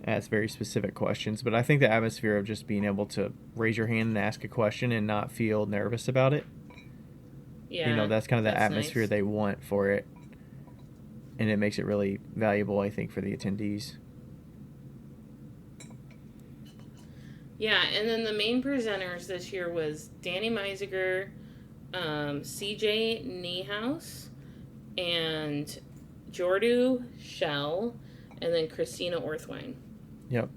ask very specific questions. But I think the atmosphere of just being able to raise your hand and ask a question and not feel nervous about it, you know, that's kind of the atmosphere nice. They want for it, and it makes it really valuable, I think, for the attendees. Yeah, and then the main presenters this year was Danny Meisiger, CJ Niehaus, and Jordu Shell, and then Christina Orthwine. Yep.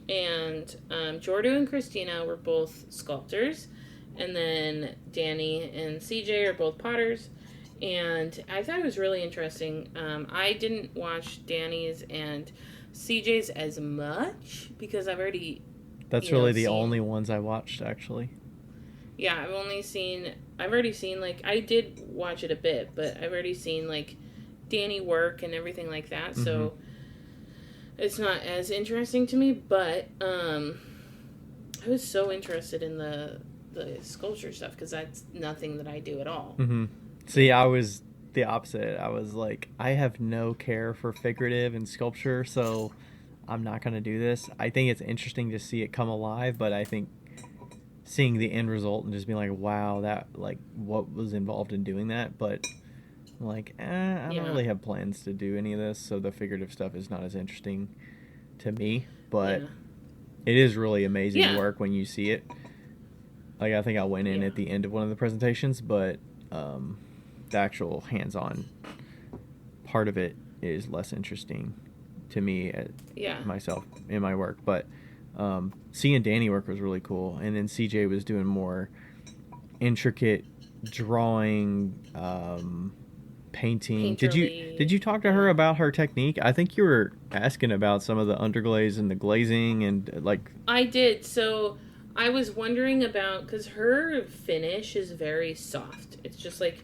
And Jordu and Christina were both sculptors, and then Danny and CJ are both potters. And I thought it was really interesting. I didn't watch Danny's and CJ's as much because I've already... That's really the only ones I watched, actually. Yeah, I've already seen, like, I did watch it a bit, but I've already seen, like, Danny work and everything like that, so it's not as interesting to me, but I was so interested in the sculpture stuff, because that's nothing that I do at all. Mm-hmm. See, I was the opposite. I was like, I have no care for figurative and sculpture, so I'm not going to do this. I think it's interesting to see it come alive, but I think seeing the end result and just being like, wow, that, like, what was involved in doing that, but like, I don't really have plans to do any of this, so the figurative stuff is not as interesting to me, but it is really amazing work when you see it. Like, I think I went in at the end of one of the presentations, but the actual hands-on part of it is less interesting to me myself in my work. But seeing Danny work was really cool. And then CJ was doing more intricate drawing, painting. Did you talk to her about her technique? I think you were asking about some of the underglaze and the glazing and like. I did. So I was wondering about, because her finish is very soft. It's just like,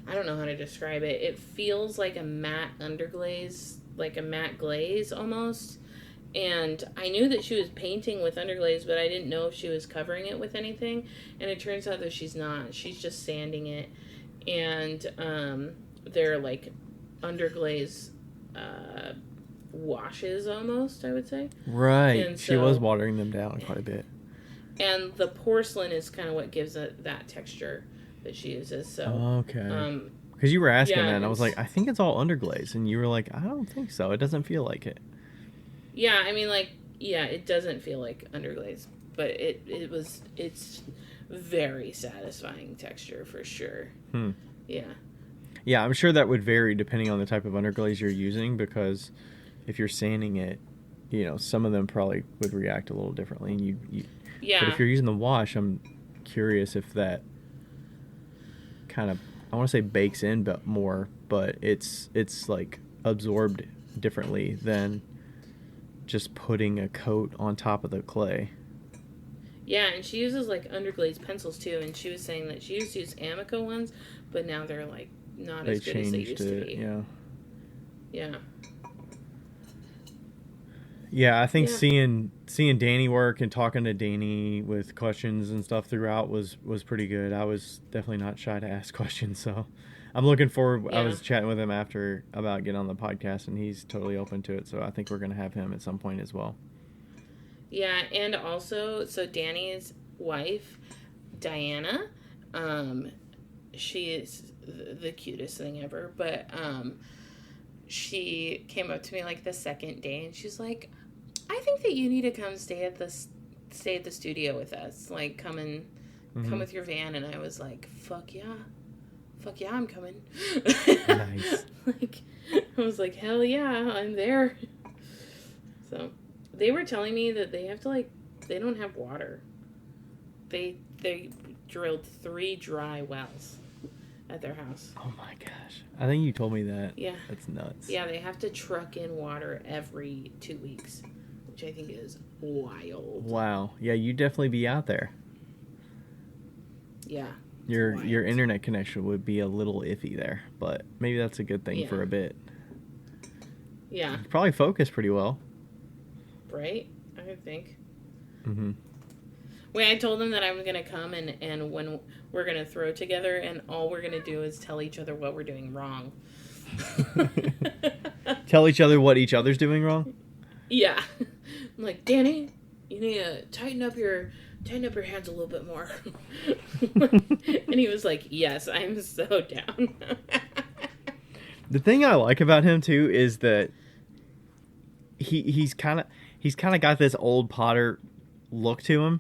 I don't know how to describe it. It feels like a matte underglaze, like a matte glaze almost. And I knew that she was painting with underglaze, but I didn't know if she was covering it with anything. And it turns out that she's not. She's just sanding it. And they're like underglaze washes almost, I would say. Right. And she was watering them down quite a bit. And the porcelain is kind of what gives it that texture that she uses. So okay. Because you were asking that, and I was like, I think it's all underglaze. And you were like, I don't think so. It doesn't feel like it. Yeah, I mean, like, it doesn't feel like underglaze, but it's very satisfying texture for sure. Yeah. Yeah, I'm sure that would vary depending on the type of underglaze you're using, because if you're sanding it, some of them probably would react a little differently. And But if you're using the wash, I'm curious if that kind of, I want to say bakes in but more, but it's like absorbed differently than just putting a coat on top of the clay. Yeah, and she uses like underglaze pencils too, and she was saying that she used to use Amico ones, but now they're like not as good as they used to be. Yeah. Yeah, I think seeing Danny work and talking to Danny with questions and stuff throughout was pretty good. I was definitely not shy to ask questions, so I'm looking forward. I was chatting with him after about getting on the podcast, and he's totally open to it, so I think we're going to have him at some point as well. Yeah, and also, so Danny's wife, Diana, she is the cutest thing ever, but she came up to me like the second day, and she's like, I think that you need to come stay at the studio with us. Like, come with your van. And I was like, fuck yeah, I'm coming. Nice. Like, I was like, hell yeah, I'm there. So they were telling me that they have to they don't have water. They drilled 3 dry wells at their house. Oh my gosh. I think you told me that. Yeah. That's nuts. Yeah, they have to truck in water every 2 weeks, which I think is wild. Wow. Yeah, you'd definitely be out there. Yeah. Your internet connection would be a little iffy there, but maybe that's a good thing for a bit. Yeah. You'd probably focus pretty well. Right? I would think. Mm-hmm. Wait, I told them that I was going to come and when we're going to throw together, and all we're going to do is tell each other what we're doing wrong. Tell each other what each other's doing wrong? Yeah. I'm like, Danny, you need to tighten up your hands a little bit more. And he was like, yes, I'm so down. The thing I like about him too is that he's kind of got this old Potter look to him.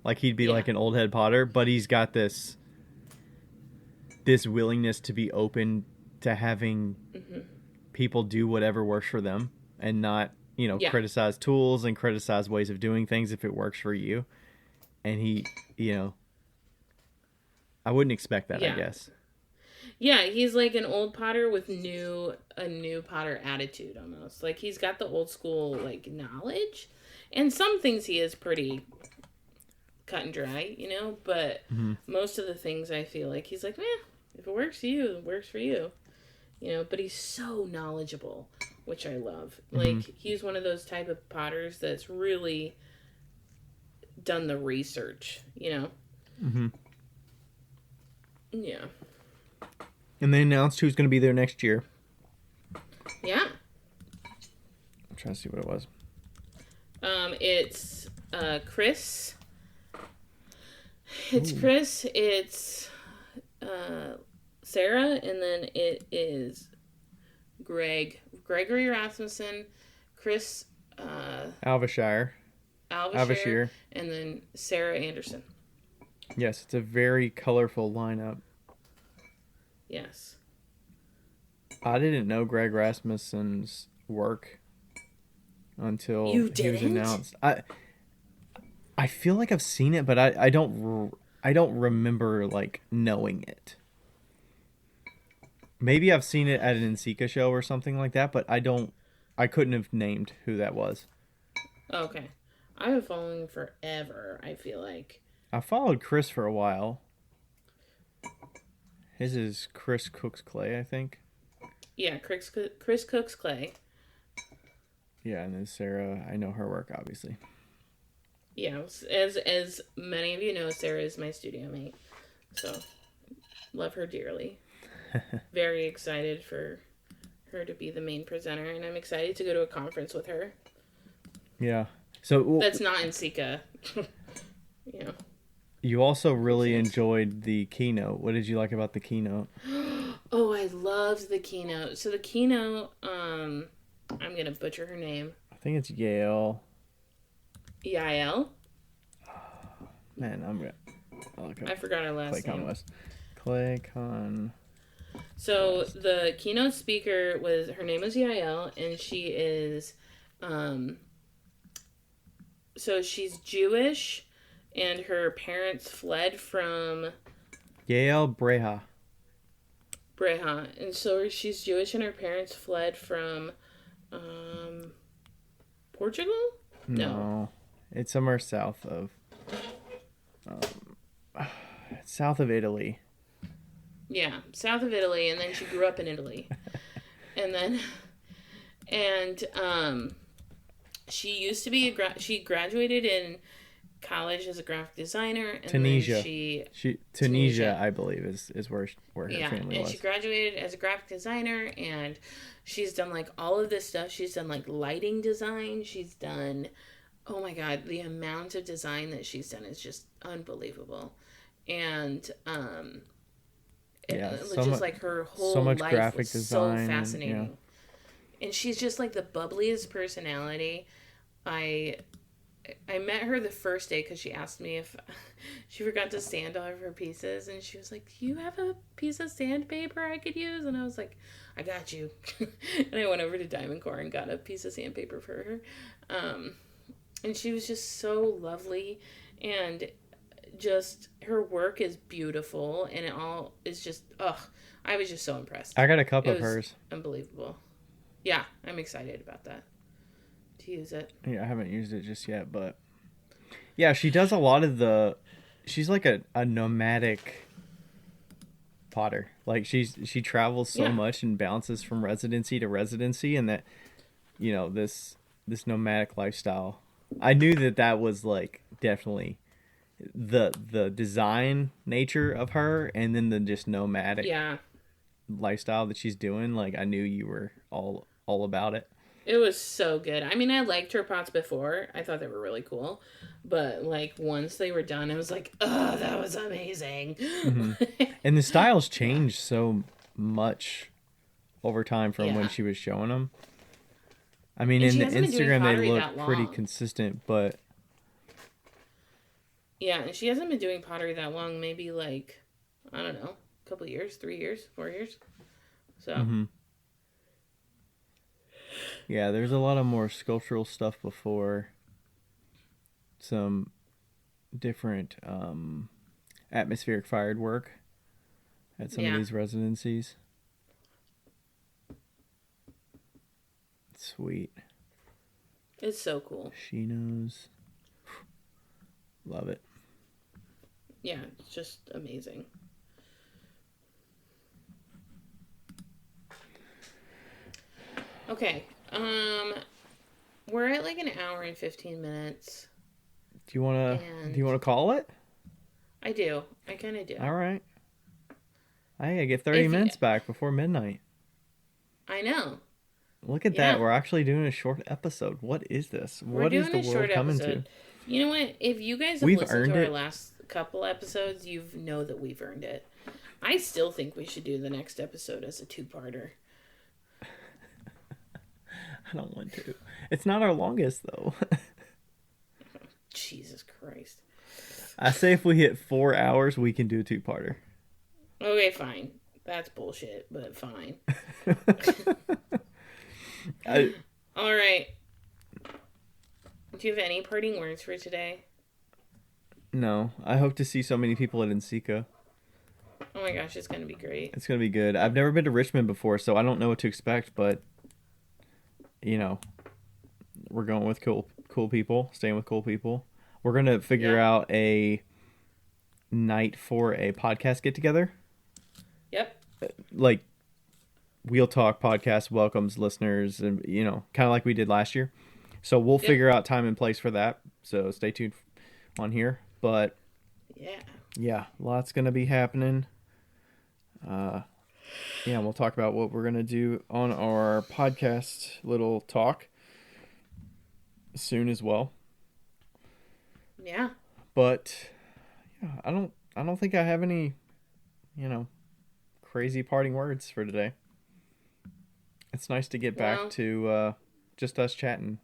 Like he'd be like an old head Potter, but he's got this willingness to be open to having people do whatever works for them and not, criticize tools and criticize ways of doing things if it works for you. And he, I wouldn't expect that, I guess. Yeah, he's like an old Potter with a new Potter attitude almost. Like he's got the old school knowledge, and some things he is pretty cut and dry, but most of the things I feel like he's like, if it works for you, it works for you. But he's so knowledgeable, which I love. Like he's one of those type of Potters that's really done the research, Yeah. And they announced who's going to be there next year. Yeah. I'm trying to see what it was. It's Chris. It's Chris. It's Sarah, and then it is Gregory Rasmussen, Chris Alvashire, and then Sarah Anderson. Yes, it's a very colorful lineup. Yes. I didn't know Greg Rasmussen's work until You he was didn't? announced. I feel like I've seen it, but I don't remember like knowing it. Maybe I've seen it at an NCECA show or something like that, but I couldn't have named who that was. Okay. I've been following forever, I feel like. I followed Chris for a while. His is Chris Cooks Clay, I think. Yeah, Chris Cooks Clay. Yeah, and then Sarah, I know her work, obviously. Yeah, as many of you know, Sarah is my studio mate. So, love her dearly. Very excited for her to be the main presenter, and I'm excited to go to a conference with her. Yeah. So that's not NCECA. Yeah. You also really enjoyed the keynote. What did you like about the keynote? Oh, I loved the keynote. So the keynote, I'm gonna butcher her name. I think it's Yale. Yael. Man, I forgot her last name. Claycon. So the keynote speaker her name was Yael, and she is, so she's Jewish, and her parents fled from Yael Breha. And so she's Jewish, and her parents fled from Portugal? No. It's somewhere south of Italy. Yeah, south of Italy, and then she grew up in Italy. and she used to be she graduated in college as a graphic designer, and Tunisia. Then Tunisia, I believe, is where her family was. And she graduated as a graphic designer, and she's done like all of this stuff. She's done like lighting design. She's done, oh my god, the amount of design that she's done is just unbelievable. And like her whole so much life graphic was design, so fascinating. And she's just like the bubbliest personality. I met her the first day because she asked me if she forgot to sand all of her pieces, and she was like, "Do you have a piece of sandpaper I could use?" And I was like, "I got you." And I went over to Diamond Core and got a piece of sandpaper for her. And she was just so lovely, and just her work is beautiful, and it all is just I was just so impressed. I got a cup of hers. Unbelievable. Yeah, I'm excited about that. To use it. Yeah, I haven't used it just yet, but yeah, she does a lot of she's like a nomadic potter. Like she travels so much and bounces from residency to residency, and that this nomadic lifestyle. I knew that was like definitely the design nature of her, and then the just nomadic lifestyle that she's doing. Like I knew you were all about it. It was so good. I mean, I liked her pots before. I thought they were really cool. But, like, once they were done, I was like, oh, that was amazing. Mm-hmm. And the styles changed so much over time from when she was showing them. I mean, in the Instagram, they look pretty consistent, but... Yeah, and she hasn't been doing pottery that long. Maybe, like, I don't know, a couple years, 3 years, 4 years. So... Mm-hmm. Yeah, there's a lot of more sculptural stuff before. Some different atmospheric fired work at some of these residencies. Sweet. It's so cool. She knows. Love it. Yeah, it's just amazing. Okay. We're at like an hour and 15 minutes. Do you wanna call it? I do. I kind of do. All right. I get 30 minutes back before midnight. I know. Look at that. We're actually doing a short episode. What is this? What is the world coming to? You know what? If you guys have listened to our last couple episodes, you know that we've earned it. I still think we should do the next episode as a 2-parter. I don't want to. It's not our longest, though. Jesus Christ. I say if we hit 4 hours, we can do a 2-parter. Okay, fine. That's bullshit, but fine. All right. Do you have any parting words for today? No. I hope to see so many people at NCECA. Oh my gosh, it's going to be great. It's going to be good. I've never been to Richmond before, so I don't know what to expect, but, you know, we're going with cool people, staying with cool people. We're going to figure out a night for a podcast get-together. Yep. Like, Wheel Talk podcast welcomes listeners, and, you know, kind of like we did last year. So we'll figure out time and place for that. So stay tuned on here. But, yeah, lots going to be happening. Yeah, we'll talk about what we're going to do on our podcast little talk soon as well. Yeah. But yeah, I don't think I have any, crazy parting words for today. It's nice to get back to just us chatting.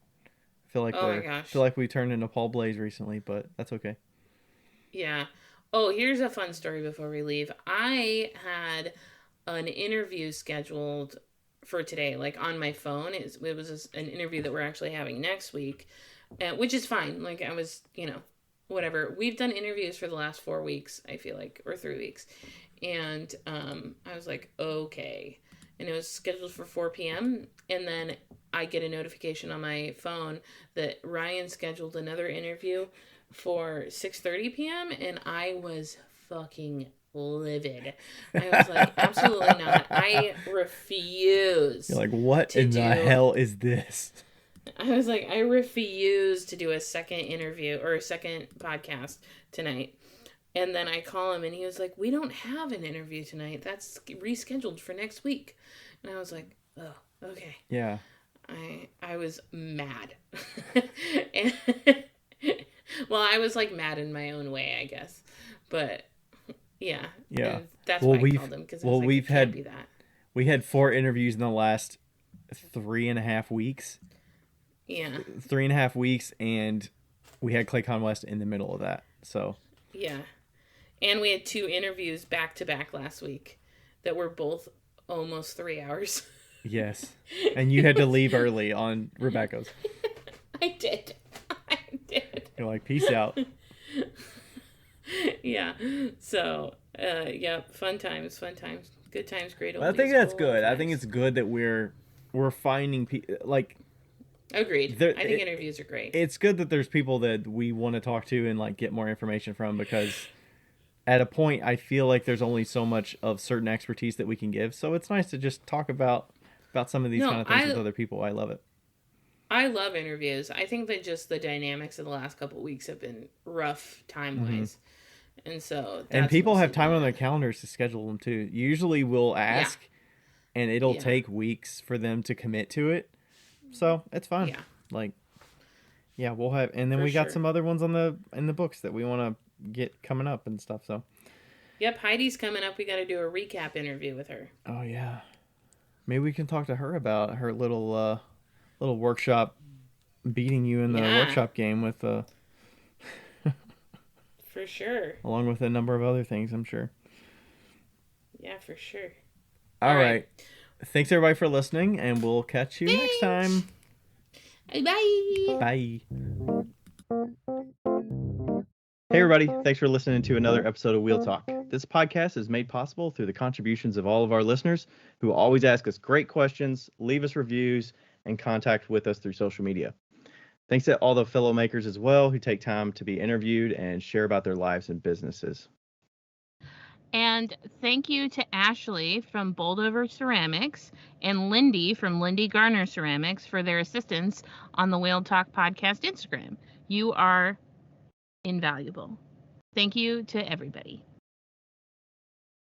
I feel like we turned into Paul Blaze recently, but that's okay. Yeah. Oh, here's a fun story before we leave. I had an interview scheduled for today, like on my phone. It was an interview that we're actually having next week, which is fine. Like I was, whatever. We've done interviews for the last 4 weeks, I feel like, or 3 weeks. And I was like, okay. And it was scheduled for 4 p.m. And then I get a notification on my phone that Ryan scheduled another interview for 6:30 p.m. and I was fucking livid. I was like, absolutely not. I refuse. You're like, what in the hell is this? I was like, I refuse to do a second interview or a second podcast tonight. And then I call him and he was like, we don't have an interview tonight. That's rescheduled for next week. And I was like, oh, okay. Yeah. I was mad. and, well, I was like mad in my own way, I guess. But yeah. Yeah. That's why I called him. Because we had 4 interviews in the last 3.5 weeks. Yeah. 3.5 weeks, and we had Clay Conwest in the middle of that. So. Yeah. And we had 2 interviews back to back last week that were both almost 3 hours. Yes. And you had to leave early on Rebecca's. I did. You're like, peace out. Yeah. So, yeah, fun times. Good times, great oldies. I think that's good. I think it's good that we're finding people, like... Agreed. I think interviews are great. It's good that there's people that we want to talk to and, like, get more information from, because at a point, I feel like there's only so much of certain expertise that we can give. So it's nice to just talk about some of these kind of things with other people. I love it. I love interviews. I think that just the dynamics of the last couple of weeks have been rough time-wise. Mm-hmm. And so... And people have time on their calendars to schedule them, too. Usually we'll ask, and it'll take weeks for them to commit to it. So it's fun. Yeah. Like, yeah, we'll have... And then we got some other ones in the books that we want to get coming up and stuff, so... Yep, Heidi's coming up. We got to do a recap interview with her. Oh, yeah. Maybe we can talk to her about her little workshop, beating you in the workshop game with for sure. Along with a number of other things, I'm sure. Yeah, for sure. All right. Thanks everybody for listening, and we'll catch you next time. Bye. Bye. Hey everybody, thanks for listening to another episode of Wheel Talk. This podcast is made possible through the contributions of all of our listeners who always ask us great questions, leave us reviews, and contact with us through social media. Thanks to all the fellow makers as well who take time to be interviewed and share about their lives and businesses. And thank you to Ashley from Boldover Ceramics and Lindy from Lindy Garner Ceramics for their assistance on the Wheel Talk Podcast Instagram. You are invaluable. Thank you to everybody.